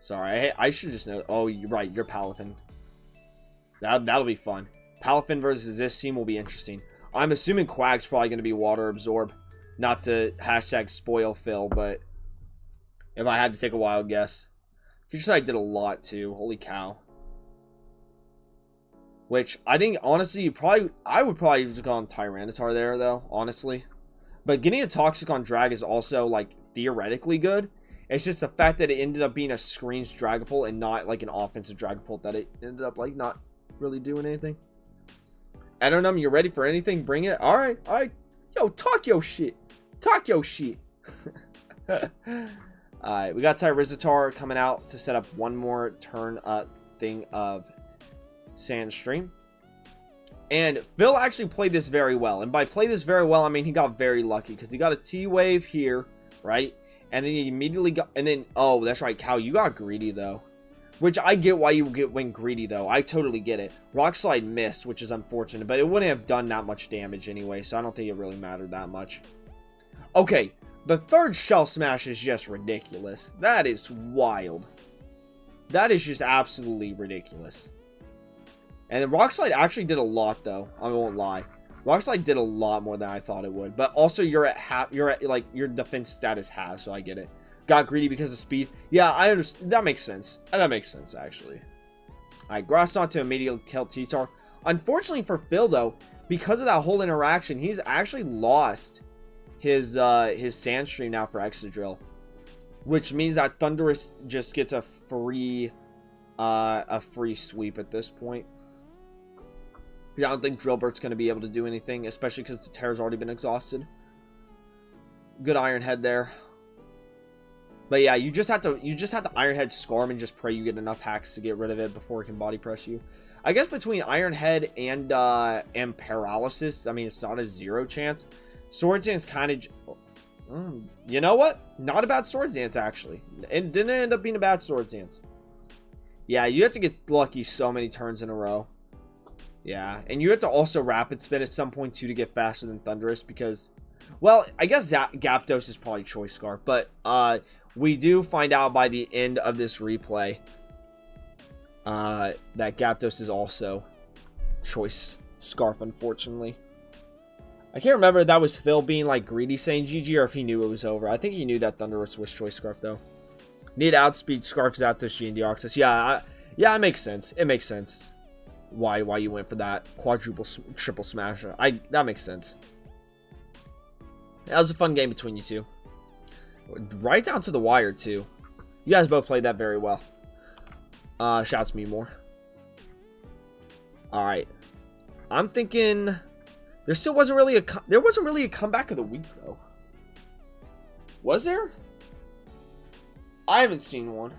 Sorry, I should just know. Oh, you're right. You're Palafin. That'll be fun. Palafin versus this team will be interesting. I'm assuming Quag's probably going to be Water Absorb. Not to hashtag spoil Phil, but if I had to take a wild guess. Future Sight did a lot too. Holy cow. Which I think honestly I would probably just go on Tyranitar there though, honestly. But getting a Toxic on Drag is also like theoretically good. It's just the fact that it ended up being a screens Dragapult and not like an offensive Dragapult that it ended up like not really doing anything. Edernum, you ready for anything? Bring it. Alright. Yo, talk your shit. Alright, we got Tyrizitar coming out to set up one more turn thing of Sandstream. And Phil actually played this very well. And by play this very well, I mean he got very lucky. Because he got a T-Wave here, right? And then he immediately got... And then... Oh, that's right, Cow. You got greedy, though. Which I get why you went greedy, though. I totally get it. Rock Slide missed, which is unfortunate. But it wouldn't have done that much damage anyway. So I don't think it really mattered that much. Okay. The third Shell Smash is just ridiculous. That is wild. That is just absolutely ridiculous. And the Rock Slide actually did a lot, though. I won't lie. Rock Slide did a lot more than I thought it would. But also, you're at like, your defense status half, so I get it. Got greedy because of speed. Yeah, I understand. That makes sense. That makes sense, actually. Alright, Grass Knot to immediately kill T-Tar. Unfortunately for Phil, though, because of that whole interaction, he's actually lost his sand stream now for Exadrill, which means that Thunderous just gets a free sweep at this point. I don't think Drillbert's going to be able to do anything, especially because the Terra's already been exhausted. Good Iron Head there. But yeah, you just have to Iron Head Scarm and just pray you get enough hacks to get rid of it before it can body press you. I guess between Iron Head and Paralysis, I mean, it's not a 0 chance. Sword Dance kind of... you know what? Not a bad Sword Dance, actually. It didn't end up being a bad Sword Dance. Yeah, you have to get lucky so many turns in a row. Yeah, and you have to also Rapid Spin at some point, too, to get faster than Thunderous, because... Well, I guess Gyapdos is probably Choice Scarf, but we do find out by the end of this replay that Gyapdos is also Choice Scarf, unfortunately. I can't remember if that was Phil being like greedy saying GG or if he knew it was over. I think he knew that Thunderous was Choice Scarf, though. Need outspeed Scarf, Zapdos, G, and Deoxys. Yeah, yeah, it makes sense. It makes sense why you went for that triple smash. That makes sense. That was a fun game between you two. Right down to the wire, too. You guys both played that very well. Shouts me more. Alright. I'm thinking... There still wasn't really a comeback of the week, though. Was there? I haven't seen one.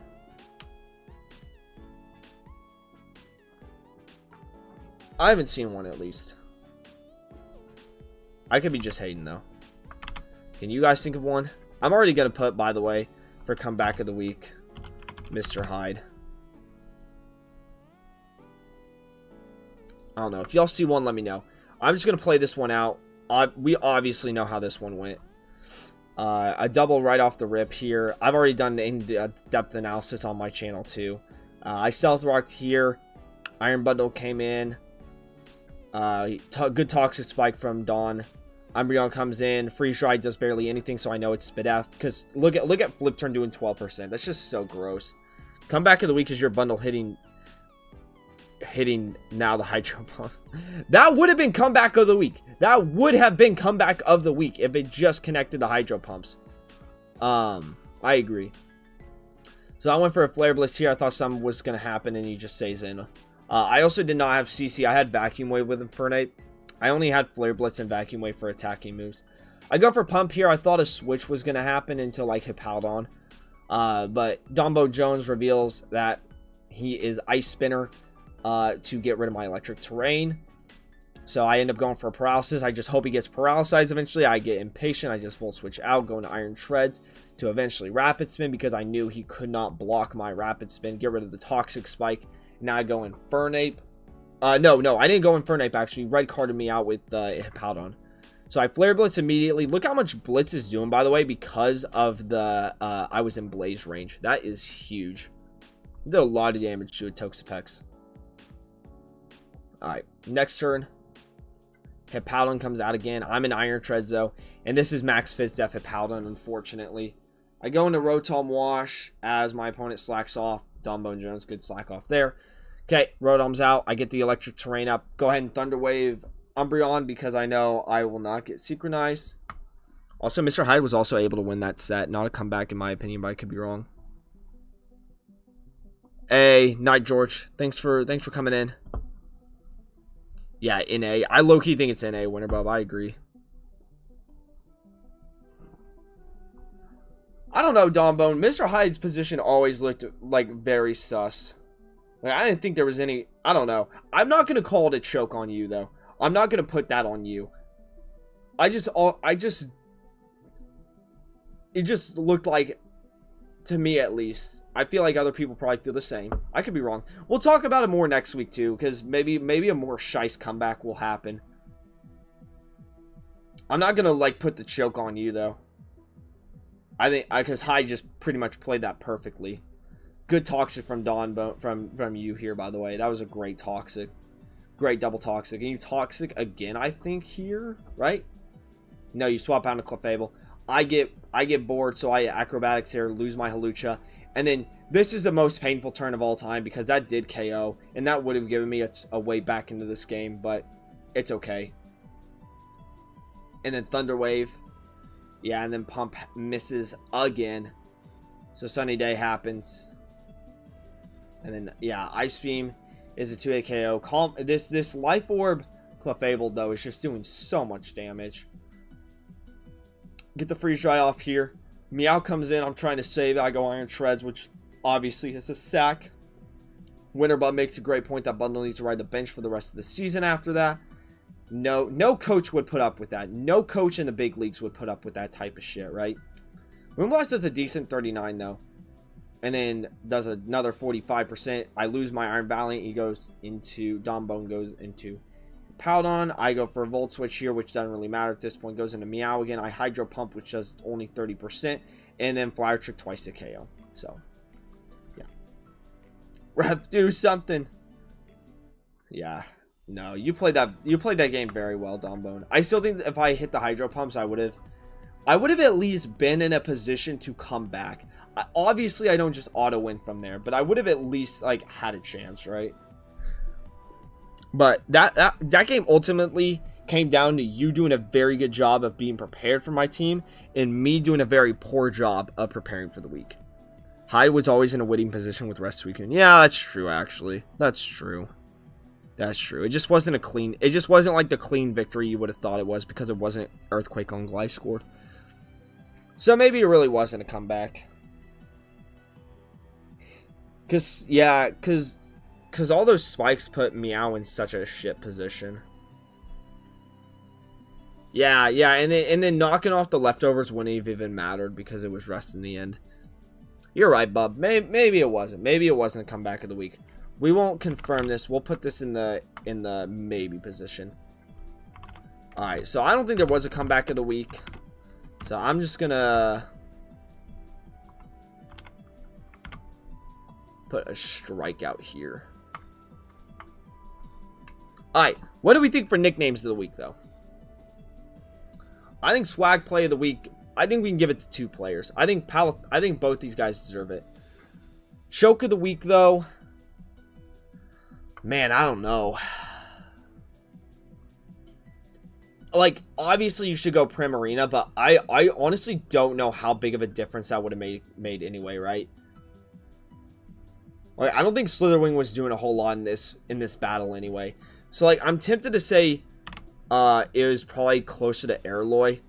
I haven't seen one, at least. I could be just hating, though. Can you guys think of one? I'm already going to put, by the way, for comeback of the week, Mr. Hyde. I don't know. If y'all see one, let me know. I'm just going to play this one out. We obviously know how this one went. I double right off the rip here. I've already done in-depth analysis on my channel, too. I Stealth Rocked here. Iron Bundle came in. Good Toxic Spike from Dawn. Umbreon comes in. Freeze Dry does barely anything, so I know it's Spidef. Because look at Flip Turn doing 12%. That's just so gross. Comeback of the week is your bundle hitting now the Hydro Pump. That would have been comeback of the week. That would have been comeback of the week if it just connected the Hydro Pumps. I agree. So I went for a Flare Blitz here. I thought something was going to happen, and he just stays in. I also did not have CC. I had Vacuum Wave with Infernape. I only had Flare Blitz and Vacuum Wave for attacking moves. I go for Pump here. I thought a switch was going to happen until, like, Hippowdon. But Dumbo Jones reveals that he is Ice Spinner to get rid of my Electric Terrain. So I end up going for a Paralysis. I just hope he gets Paralyzed eventually. I get impatient. I just Volt Switch out, go into Iron Shreds to eventually Rapid Spin because I knew he could not block my Rapid Spin. Get rid of the Toxic Spike. Now I go Infernape. No, I didn't go Infernape, actually. Red carded me out with Hippowdon. So I Flare Blitz immediately. Look how much Blitz is doing, by the way, because of the, I was in Blaze range. That is huge. Did a lot of damage to a Toxapex. Alright, next turn. Hippowdon comes out again. I'm in Iron Treads, though. And this is Max Fizdef Hippowdon, unfortunately. I go into Rotom Wash as my opponent slacks off. Dumbo Jones, good slack off there. Okay, Rotom's out. I get the Electric Terrain up. Go ahead and Thunder Wave Umbreon because I know I will not get synchronized. Also, Mr. Hyde was also able to win that set. Not a comeback in my opinion, but I could be wrong. Hey, Night George. Thanks for coming in. Yeah, NA. I low-key think it's NA winner, Bob. I agree. I don't know, Donbone. Mr. Hyde's position always looked like very sus. Like, I didn't think there was any... I don't know. I'm not going to call it a choke on you, though. I'm not going to put that on you. It just looked like, to me at least, I feel like other people probably feel the same. I could be wrong. We'll talk about it more next week, too, because maybe a more shice comeback will happen. I'm not going to, like, put the choke on you, though. I think, because Hyde just pretty much played that perfectly. Good Toxic from from you here, by the way. That was a great Toxic. Great double Toxic. And you Toxic again, I think, here, right? No, you swap out a Clefable. I get bored, so I Acrobatics here, lose my Hawlucha. And then this is the most painful turn of all time because that did KO. And that would have given me a way back into this game, but it's okay. And then Thunder Wave. Yeah, and then Pump misses again. So Sunny Day happens. And then, yeah, Ice Beam is a 2-hit KO. Calm. This Life Orb Clefable, though, is just doing so much damage. Get the Freeze Dry off here. Meow comes in. I'm trying to save it. I go Iron Shreds, which obviously is a sack. Winterbud makes a great point that Bundle needs to ride the bench for the rest of the season after that. No coach would put up with that. No coach in the big leagues would put up with that type of shit, right? Moonblast does a decent 39, though. And then does another 45%. I lose my Iron Valiant. He goes into... Dombone goes into Powdon. I go for a Volt Switch here, which doesn't really matter at this point. Goes into Meow again. I Hydro Pump, which does only 30%. And then Flower Trick twice to KO. So, yeah. Ref, do something. Yeah. No, you played that game very well, Dombone. I still think that if I hit the Hydro Pumps, I would have at least been in a position to come back. Obviously, I don't just auto win from there, but I would have at least like had a chance, right? But that game ultimately came down to you doing a very good job of being prepared for my team and me doing a very poor job of preparing for the week. Hyde was always in a winning position with Rest Weekend. Yeah, that's true, actually. That's true. That's true. It just wasn't like the clean victory you would have thought it was because it wasn't Earthquake on Gliscor. So maybe it really wasn't a comeback. Cause all those spikes put Meow in such a shit position. Yeah, and then knocking off the leftovers wouldn't have even mattered because it was Rest in the end. You're right, bub. Maybe it wasn't. Maybe it wasn't a comeback of the week. We won't confirm this. We'll put this in the maybe position. All right. So I don't think there was a comeback of the week. So I'm just gonna put a strikeout here. All right. What do we think for nicknames of the week, though? I think Swag Play of the Week. I think we can give it to 2 players. I think both these guys deserve it. Choke of the Week, though. Man, I don't know. Like, obviously you should go Primarina, but I honestly don't know how big of a difference that would have made anyway, right? Like, I don't think Slitherwing was doing a whole lot in this battle anyway. So, like, I'm tempted to say it was probably closer to Airloy,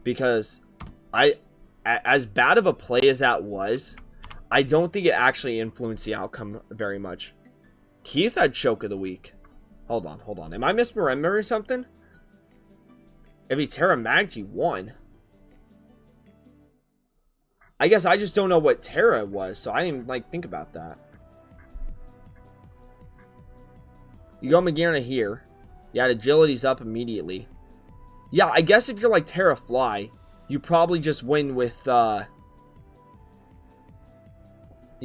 because as bad of a play as that was, I don't think it actually influenced the outcome very much. Keith had Choke of the Week. Hold on. Am I misremembering something? If he Terra Magged, he won. I guess I just don't know what Terra was, so I didn't even, like, think about that. You go Magearna here. Yeah, Agility's up immediately. Yeah, I guess if you're like Terra Fly, you probably just win with, you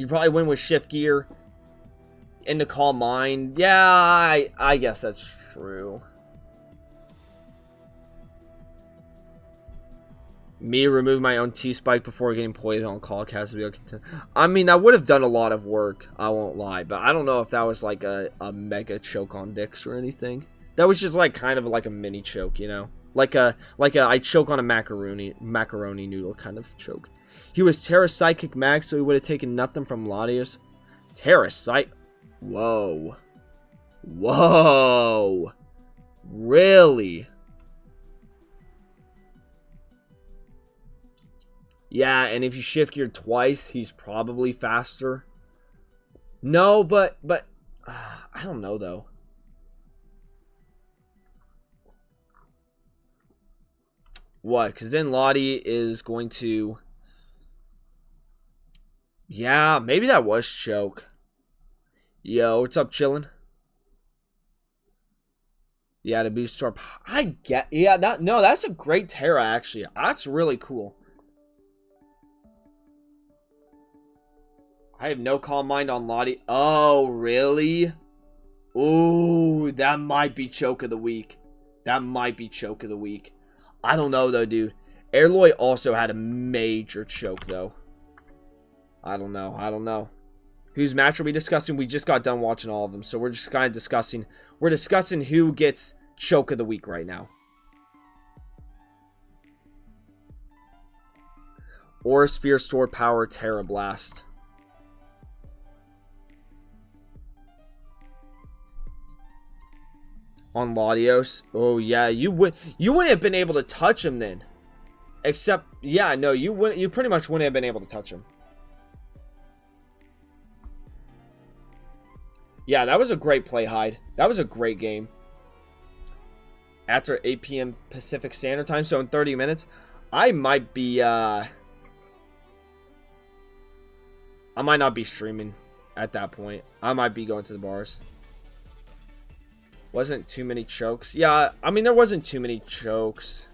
probably win with Shift Gear into Calm Mind. Yeah, I guess that's true. Me remove my own T-Spike before getting poisoned on Call Cast. I mean, that would have done a lot of work, I won't lie. But I don't know if that was like a mega choke on Dix or anything. That was just like kind of like a mini choke, you know? Like a I choke on a macaroni noodle kind of choke. He was Terra Psychic Mag, so he would have taken nothing from Latios. Terra Psych. Whoa. Really? Yeah, and if you shift gear twice, he's probably faster. No, but I don't know though. What? Because then Lottie is going to... Yeah, maybe that was choke. Yo, what's up, chillin'? Yeah, to boost our... I get... Yeah, that's a great Terra, actually. That's really cool. I have no Calm Mind on Lottie. Oh, really? Ooh, that might be Choke of the Week. I don't know, though, dude. Airloy also had a major choke, though. I don't know. Whose match are we discussing? We just got done watching all of them, so we're just kind of discussing. We're discussing who gets Choke of the Week right now. Aura Sphere, Store Power, Terra Blast. On Latios. Oh yeah, you wouldn't have been able to touch him then. Except, yeah, no, you pretty much wouldn't have been able to touch him. Yeah, that was a great play, Hyde. That was a great game. After 8 p.m. Pacific Standard Time, so in 30 minutes, I might be, I might not be streaming at that point. I might be going to the bars. Wasn't too many chokes. Yeah, I mean, there wasn't too many chokes.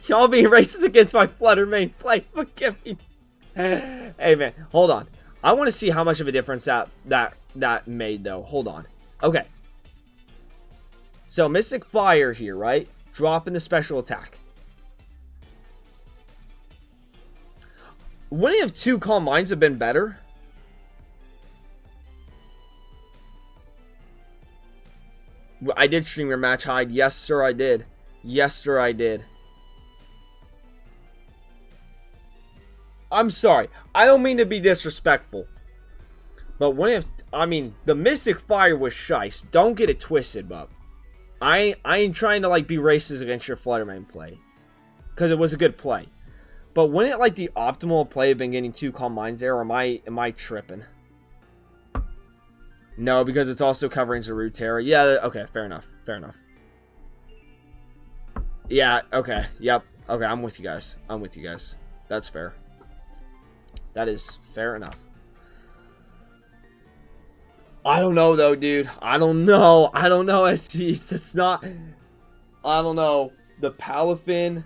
Y'all being racist against my Flutter main play. Forgive me. Hey, man, hold on. I want to see how much of a difference that made, though. Hold on. Okay. So, Mystic Fire here, right? Dropping the special attack. Wouldn't have 2 Calm Minds have been better? I did stream your match, Hyde. Yes, sir, I did. Yes, sir, I did. I'm sorry. I don't mean to be disrespectful. But when if, I mean, the Mystic Fire was shice. Don't get it twisted, bub. I ain't trying to, like, be racist against your Fluttermane play. Because it was a good play. But wouldn't, like, the optimal play have been getting 2 Calm Minds there? Or am I tripping? No, because it's also covering Zaru Terra. Yeah, okay, fair enough. Fair enough. Yeah, okay. Yep. Okay, I'm with you guys. I'm with you guys. That's fair. That is fair enough. I don't know, though, dude. I don't know. I don't know, SGs. It's not... I don't know. The Palafin...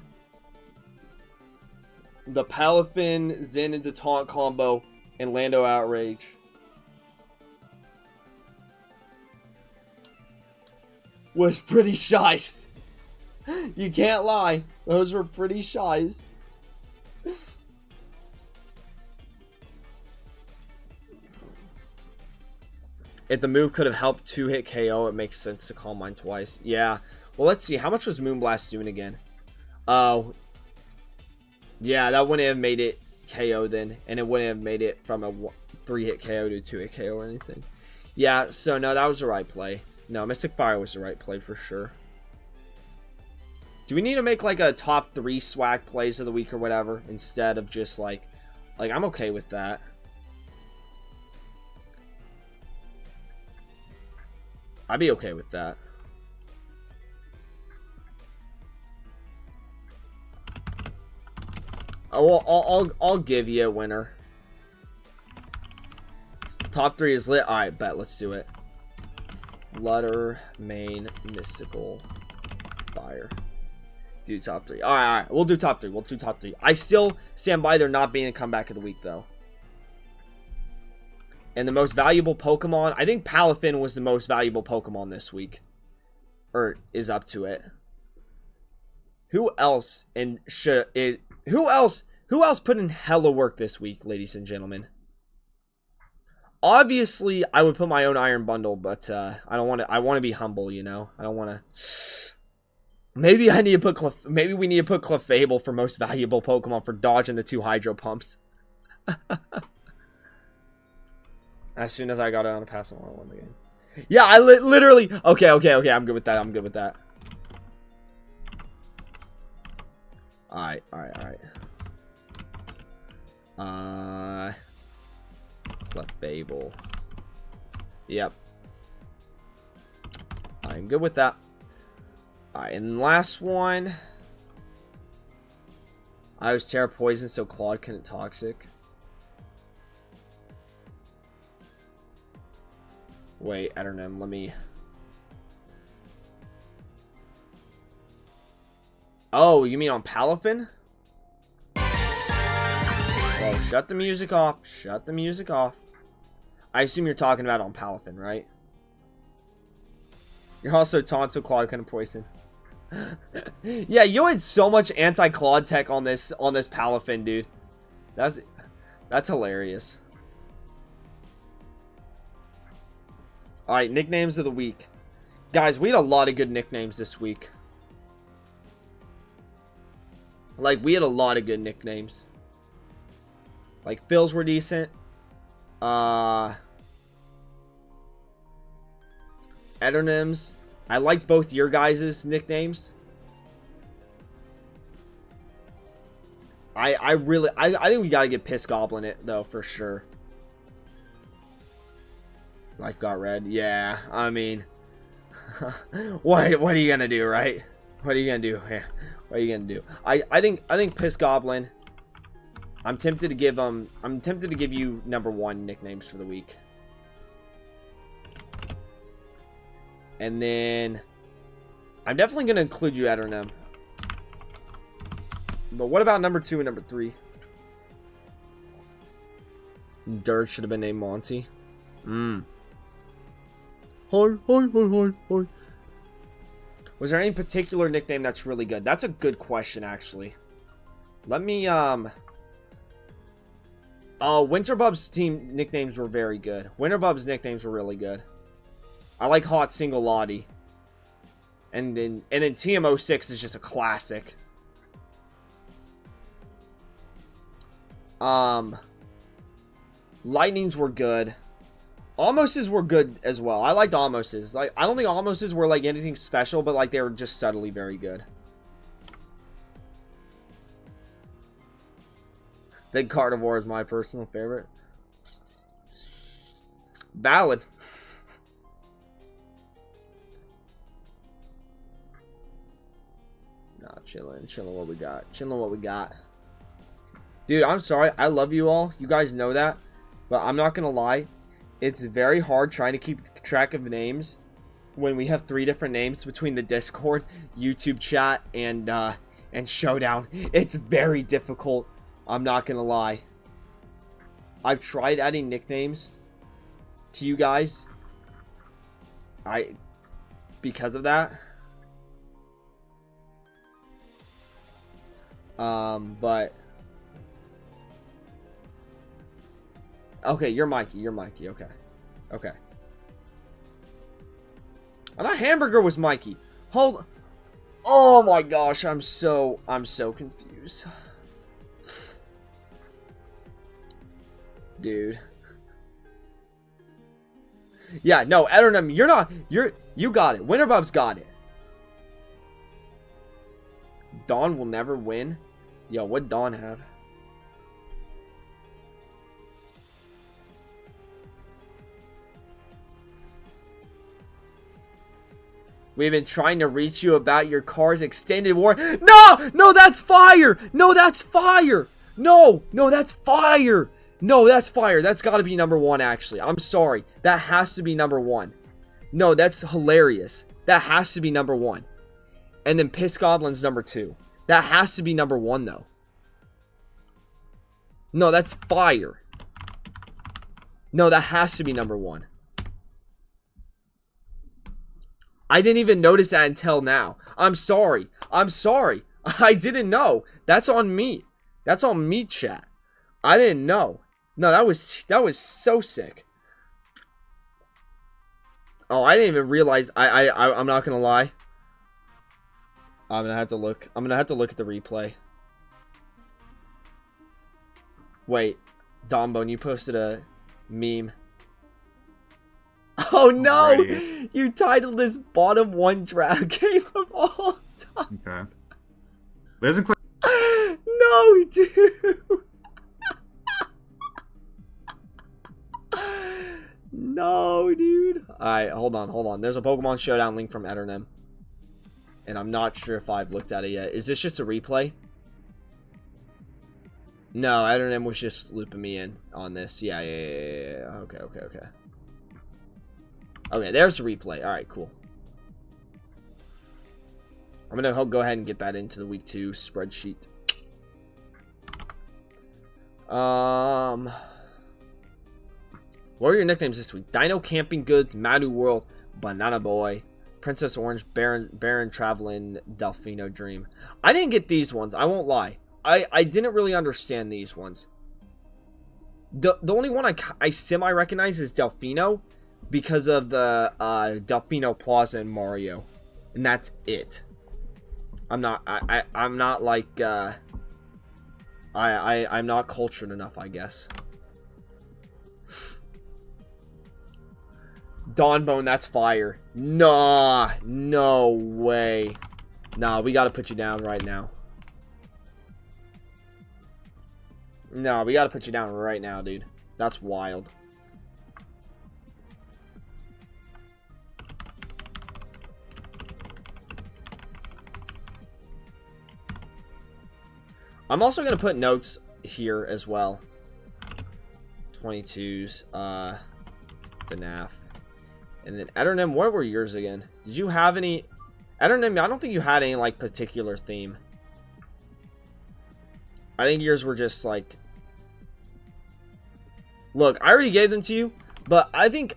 The Palafin, Zen into Taunt combo, and Lando Outrage. Was pretty shiced. You can't lie. Those were pretty shiced. If the move could have helped 2-hit KO, it makes sense to Calm Mind twice. Yeah. Well, let's see. How much was Moonblast doing again? Oh. Yeah, that wouldn't have made it KO then. And it wouldn't have made it from a 3-hit KO to a 2-hit KO or anything. Yeah, so no, that was the right play. No, Mystic Fire was the right play for sure. Do we need to make like a top 3 swag plays of the week or whatever? Instead of just like I'm okay with that. I'd be okay with that. Oh, well, I'll give you a winner. Top 3 is lit. Alright, bet. Let's do it. Flutter, main, mystical, fire. Do top 3. Alright. We'll do top 3. We'll do top 3. I still stand by there not being a comeback of the week, though. And the most valuable Pokemon, I think Palafin was the most valuable Pokemon this week. Or is up to it. Who else who else put in hella work this week, ladies and gentlemen? Obviously, I would put my own Iron Bundle, but I don't want to. I want to be humble, you know. I don't want to. Maybe I need to put maybe we need to put Clefable for most valuable Pokemon for dodging the 2 Hydro Pumps. As soon as I got it on a pass, I won the game. Yeah, I literally. Okay. I'm good with that. I'm good with that. All right. Clefable. Yep. I'm good with that. Alright, and last one. I was Terra Poison, so Claude couldn't Toxic. Wait, I don't know. Let me... Oh, you mean on Palafin? Oh, shut the music off. Shut the music off. I assume you're talking about on Palafin, right? You're also taunt, so Claude couldn't poison. Yeah, you had so much anti-Claude tech on this Palafin, dude. That's hilarious. Alright, nicknames of the week. Guys, we had a lot of good nicknames this week. Like, we had a lot of good nicknames. Like, Phil's were decent. Edernam's. I like both your guys' nicknames. I think we gotta get Piss Goblin it, though, for sure. Life got red. Yeah, I mean... what are you gonna do, right? What are you gonna do? Yeah. What are you gonna do? I think Piss Goblin. I'm tempted to give you #1 nicknames for the week. And then I'm definitely gonna include you, Edernam. But what about #2 and #3? Dirt should have been named Monty. Hi. Was there any particular nickname that's really good? That's a good question, actually. Let me, Winterbub's team nicknames were very good. Winterbub's nicknames were really good. I like Hot Single Lottie. And then TM06 is just a classic. Lightnings were good. Almost's were good as well. I liked Almost's. Like, I don't think Almost's were like anything special, but like they were just subtly very good. The Carnivore is my personal favorite. Valid. Nah, chilling what we got. Dude, I'm sorry. I love you all. You guys know that. But I'm not gonna lie. It's very hard trying to keep track of names when we have 3 different names between the Discord, YouTube chat, and Showdown. It's very difficult. I'm not gonna lie. I've tried adding nicknames to you guys. Because of that. But okay, you're Mikey. Okay. I thought Hamburger was Mikey. Hold. Oh my gosh, I'm so confused. Dude. Yeah, no, Edernam, you got it. Winterbub's got it. Dawn will never win. Yo, what Dawn have? We've been trying to reach you about your car's extended warranty. No, that's fire. No, that's fire. No, that's fire. No, that's fire. That's got to be #1, actually. I'm sorry. That has to be #1. No, that's hilarious. That has to be #1. And then Piss Goblin's #2. That has to be #1, though. No, that's fire. No, that has to be #1. I didn't even notice that until now. I'm sorry. I didn't know. That's on me. That's on me, chat. I didn't know. No, that was so sick. Oh, I didn't even realize. I'm not gonna lie. I'm gonna have to look. I'm gonna have to look at the replay. Wait, Dombone, you posted a meme. Oh no! Alrighty. You titled this bottom 1 draft game of all time. Okay. There's a clip. No, dude. No, dude. Alright, hold on. There's a Pokemon Showdown link from Edernam. And I'm not sure if I've looked at it yet. Is this just a replay? No, Edernam was just looping me in on this. Yeah. Okay. Okay, there's the replay. Alright, cool. I'm gonna go ahead and get that into the week 2 spreadsheet. What are your nicknames this week? Dino Camping Goods, Madu World, Banana Boy, Princess Orange, Baron Traveling, Delfino Dream. I didn't get these ones, I won't lie. I didn't really understand these ones. The only one I semi-recognize is Delfino because of the Delfino Plaza in Mario. And that's it. I'm not. I'm not like. I'm not cultured enough, I guess. Dawnbone, that's fire. Nah, no way. Nah, we gotta put you down right now. No, we gotta put you down right now, dude. That's wild. I'm also gonna put notes here as well. 22s, FNAF. And then Eternim, what were yours again? Did you have any? Eternim, I don't think you had any like particular theme. I think yours were just like. Look, I already gave them to you, but I think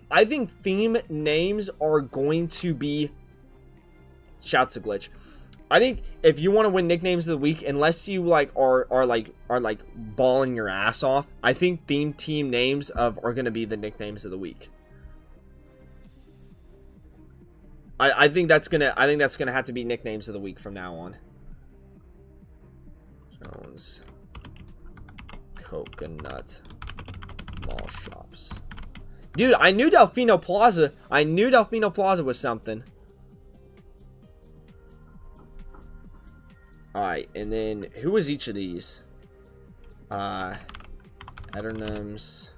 theme names are going to be. Shouts to Glitch. I think if you want to win nicknames of the week, unless you like are balling your ass off, I think theme team names are going to be the nicknames of the week. I think that's gonna have to be nicknames of the week from now on. Jones, Coconut, Mall Shops. Dude, I knew Delfino Plaza. I knew Delfino Plaza was something. Alright, and then who was each of these? Eternims.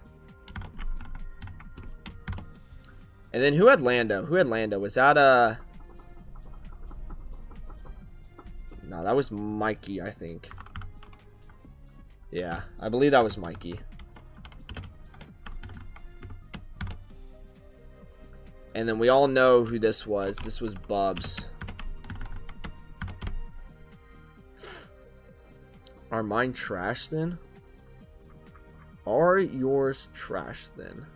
And then who had Lando? Who had Lando? Was that no, that was Mikey, I think. Yeah, I believe that was Mikey. And then we all know who this was. This was Bubs. Are mine trash then? Are yours trash then?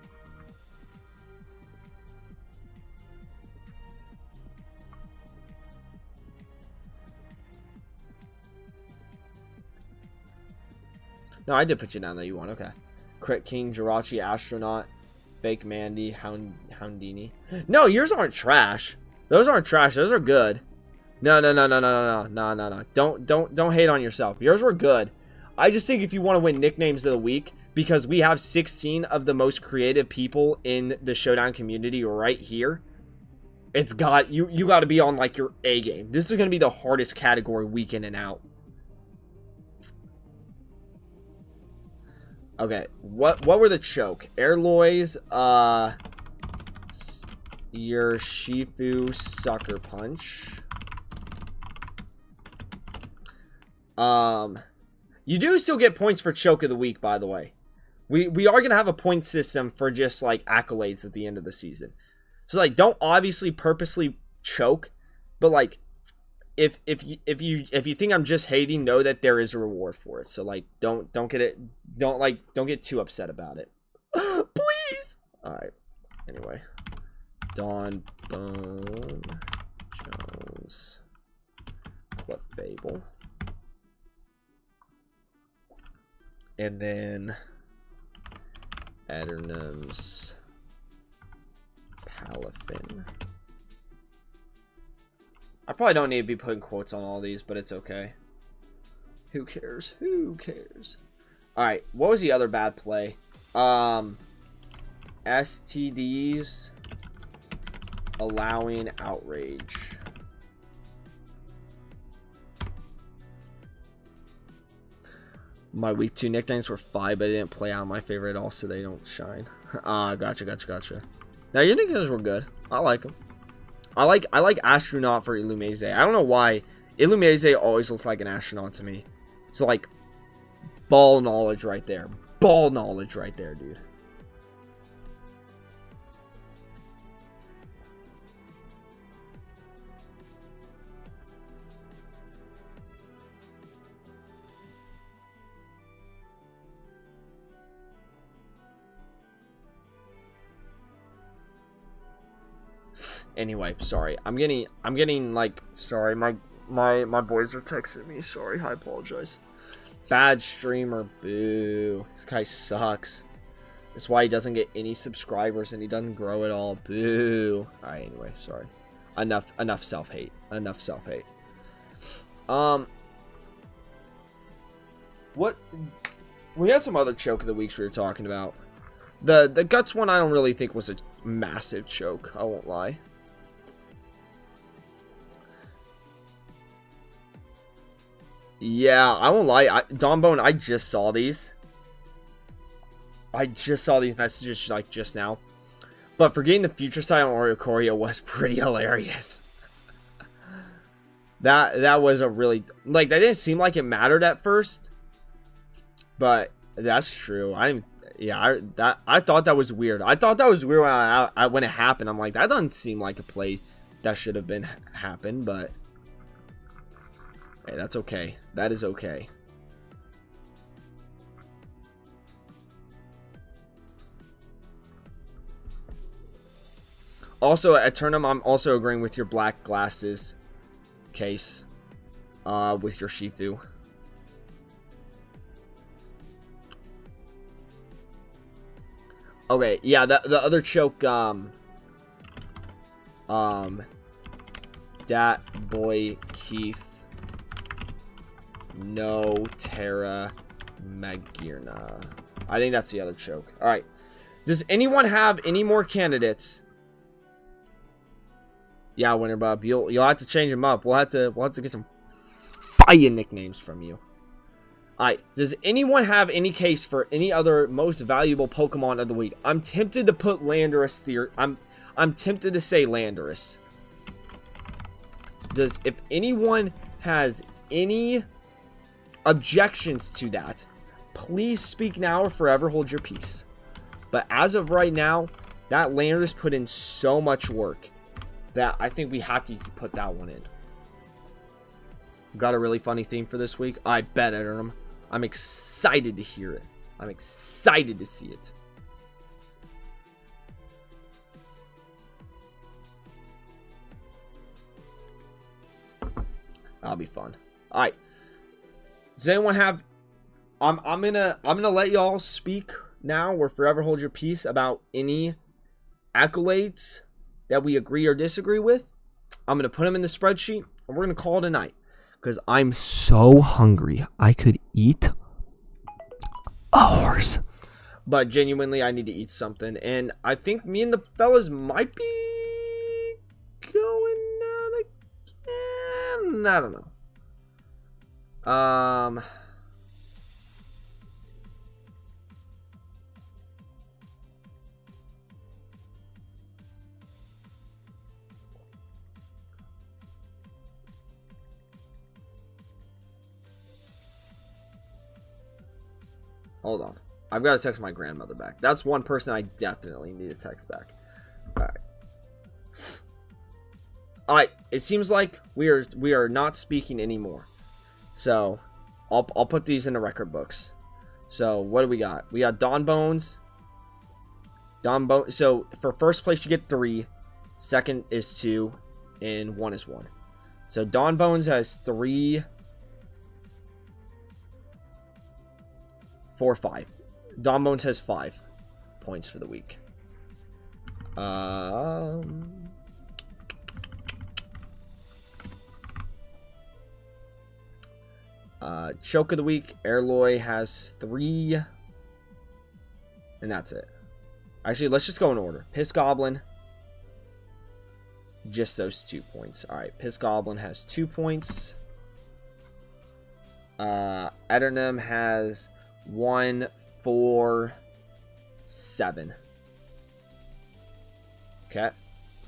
No, I did put you down that you won. Okay. Crit King, Jirachi, Astronaut, Fake Mandy, Houndini. No, yours aren't trash. Those aren't trash. Those are good. No. Don't hate on yourself. Yours were good. I just think if you want to win nicknames of the week, because we have 16 of the most creative people in the Showdown community right here, it's got you got to be on like your A game. This is going to be the hardest category week in and out. Okay, what were the choke? Airloys, your Shifu Sucker Punch. You do still get points for choke of the week, by the way. We are gonna have a point system for just like accolades at the end of the season. So like, don't obviously purposely choke, but like, if you think I'm just hating, know that there is a reward for it. So like, don't get too upset about it. Please. All right. Anyway, Dawn Bone Jones Clefable. And then Eternum's Palafin. I probably don't need to be putting quotes on all these, but it's okay. Who cares? Who cares? Alright, what was the other bad play? STDs allowing outrage. My week 2 nicknames were 5, but I didn't play out my favorite at all, so they don't shine. Gotcha. Now your nicknames were good. I like them. I like Astronaut for Illumise. I don't know why. Illumise always looked like an astronaut to me. So like, ball knowledge right there. Ball knowledge right there, dude. Anyway, sorry. I'm getting like, sorry. My boys are texting me. Sorry, I apologize. Bad streamer, boo. This guy sucks. That's why he doesn't get any subscribers and he doesn't grow at all. Boo. Alright, anyway, sorry. Enough self-hate. Enough self-hate. What? We had some other choke of the weeks we were talking about. The guts one I don't really think was a massive choke. I won't lie. Yeah, I won't lie. Don Bone, I just saw these. I just saw these messages like just now. But forgetting the future side on Oreo Choreo was pretty hilarious. That was a really, like, that didn't seem like it mattered at first. But that's true. I thought that was weird. I thought that was weird when it happened. I'm like, that doesn't seem like a play that should have been happened, but hey, that's okay. That is okay. Also, at Turnham, I'm also agreeing with your black glasses case with your Shifu. Okay, yeah, the other choke, Dat Boy Keith, no Terra Magirna. I think that's the other choke. All right, does anyone have any more candidates? Yeah, Winter Bub, you'll have to change them up. We'll have to get some fire nicknames from you. Alright, does anyone have any case for any other most valuable Pokemon of the week? I'm tempted to put Landorus here. I'm tempted to say Landorus. If anyone has any objections to that, please speak now or forever hold your peace. But as of right now, that Landorus put in so much work that I think we have to put that one in. Got a really funny theme for this week? I bet, Adam. I'm excited to hear it. I'm excited to see it. That'll be fun. All right. Does anyone have? I'm gonna let y'all speak now or forever hold your peace about any accolades that we agree or disagree with. I'm gonna put them in the spreadsheet and we're gonna call it a night. Because I'm so hungry. I could eat a horse. But genuinely, I need to eat something. And I think me and the fellas might be going out again. I don't know. Hold on. I've got to text my grandmother back. That's one person I definitely need to text back. Alright. Alright. It seems like we are not speaking anymore. So, I'll put these in the record books. So, what do we got? We got Don Bones. So, for first place, you get 3. Second is 2. And 1 is 1. So, Don Bones has 3... 4, 5. Don Bones has 5 points for the week. Choke of the week, Airloy has 3. And that's it. Actually, let's just go in order. Piss Goblin. Just those 2 points. Alright, Piss Goblin has 2 points. Edernum has 1, 4, 7. Okay.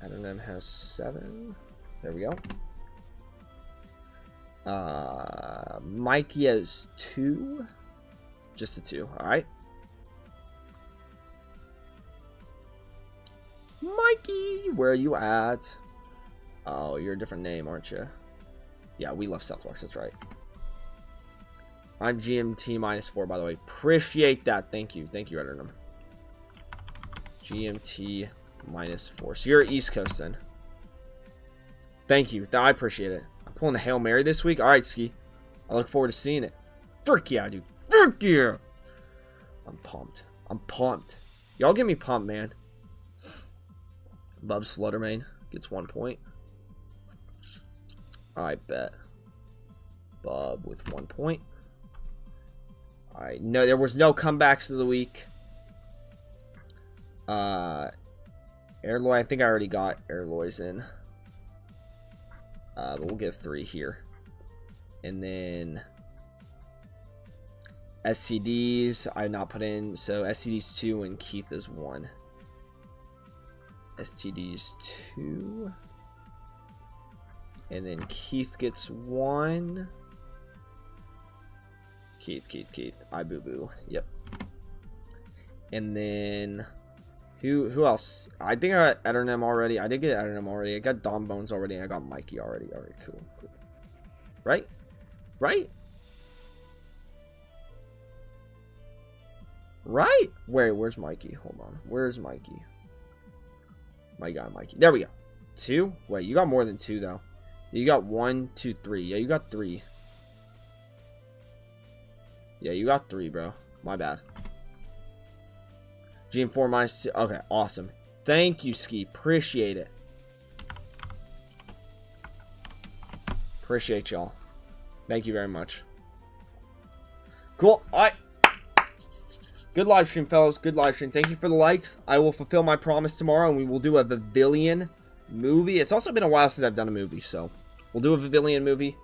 Edernum has 7. There we go. Mikey has 2. Just a 2. Alright. Mikey, where are you at? Oh, you're a different name, aren't you? Yeah, we left Southwest. That's right. I'm GMT -4, by the way. Appreciate that. Thank you. Thank you, Edernum. GMT -4. So you're East Coast then. Thank you. I appreciate it. I'm pulling the Hail Mary this week. All right, Ski. I look forward to seeing it. Frick yeah, dude. Frick yeah. I'm pumped. I'm pumped. Y'all get me pumped, man. Bubs Fluttermane gets 1 point. I bet. Bub with 1 point. All right. No, there was no comebacks of the week. Airloy, I think I already got Airloys in. But we'll give 3 here. And then SCDs, I have not put in. So SCDs 2 and Keith is 1. STDs 2. And then Keith gets 1. Keith. I boo-boo. Yep. And then who else? I think I got Eternum already. I did get Eternum already. I got Dom Bones already. And I got Mikey already. Alright, cool. Right? Wait, where's Mikey? Hold on. Where's Mikey? My guy, Mikey. There we go. 2? Wait, you got more than 2, though. You got 1, 2, 3. Yeah, you got 3. Yeah, you got 3, bro. My bad. GM4 minus 2. Okay, awesome. Thank you, Ski. Appreciate it. Appreciate y'all. Thank you very much. Cool. Alright. Good live stream, fellas. Good live stream. Thank you for the likes. I will fulfill my promise tomorrow, and we will do a Pavilion movie. It's also been a while since I've done a movie, so we'll do a Pavilion movie.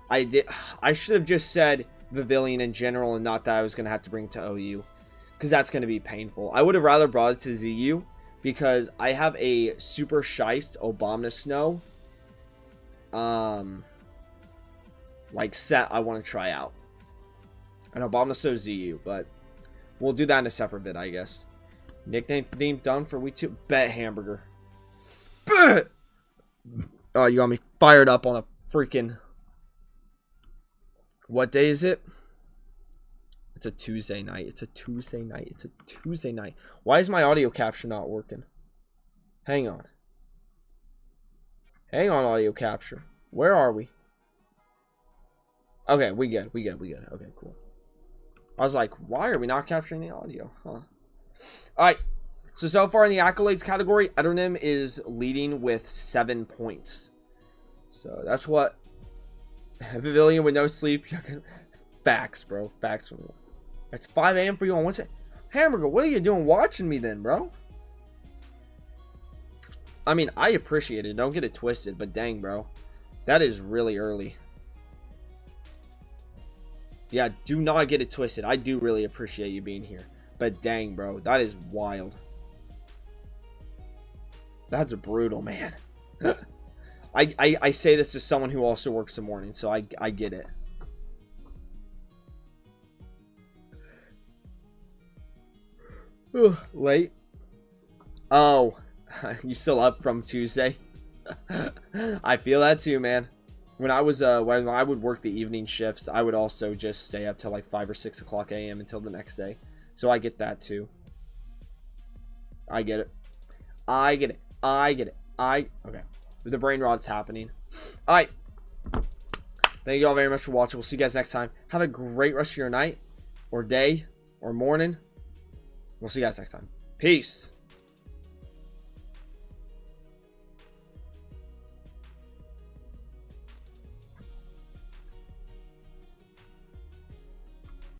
I should have just said Pavilion in general and not that I was going to have to bring it to OU, because that's going to be painful. I would have rather brought it to ZU, because I have a super shiced Obama Snow like set I want to try out. An Obama Snow ZU, but we'll do that in a separate vid, I guess. Nickname theme done for week 2. Bet hamburger. Bet! Oh, you got me fired up on a freaking... What day is it? It's a Tuesday night. It's a Tuesday night. Why is my audio capture not working? Hang on, audio capture. Where are we? Okay, we good. Okay, cool. I was like, why are we not capturing the audio? Huh. Alright. So far in the accolades category, Eternum is leading with 7 points. So that's what... Pavilion with no sleep. Facts, bro. Facts. It's 5 a.m. for you on Wednesday. Hamburger, what are you doing watching me then, bro? I mean, I appreciate it. Don't get it twisted, but dang, bro. That is really early. Yeah, do not get it twisted. I do really appreciate you being here. But dang, bro. That is wild. That's brutal, man. I say this to someone who also works the morning, so I get it. Late. Oh, you still up from Tuesday? I feel that too, man. When I was when I would work the evening shifts, I would also just stay up till like 5 or 6 o'clock a.m. until the next day. So I get that too. I get it. Okay. The brain rot's happening. Alright. Thank you all very much for watching. We'll see you guys next time. Have a great rest of your night, or day, or morning. We'll see you guys next time. Peace.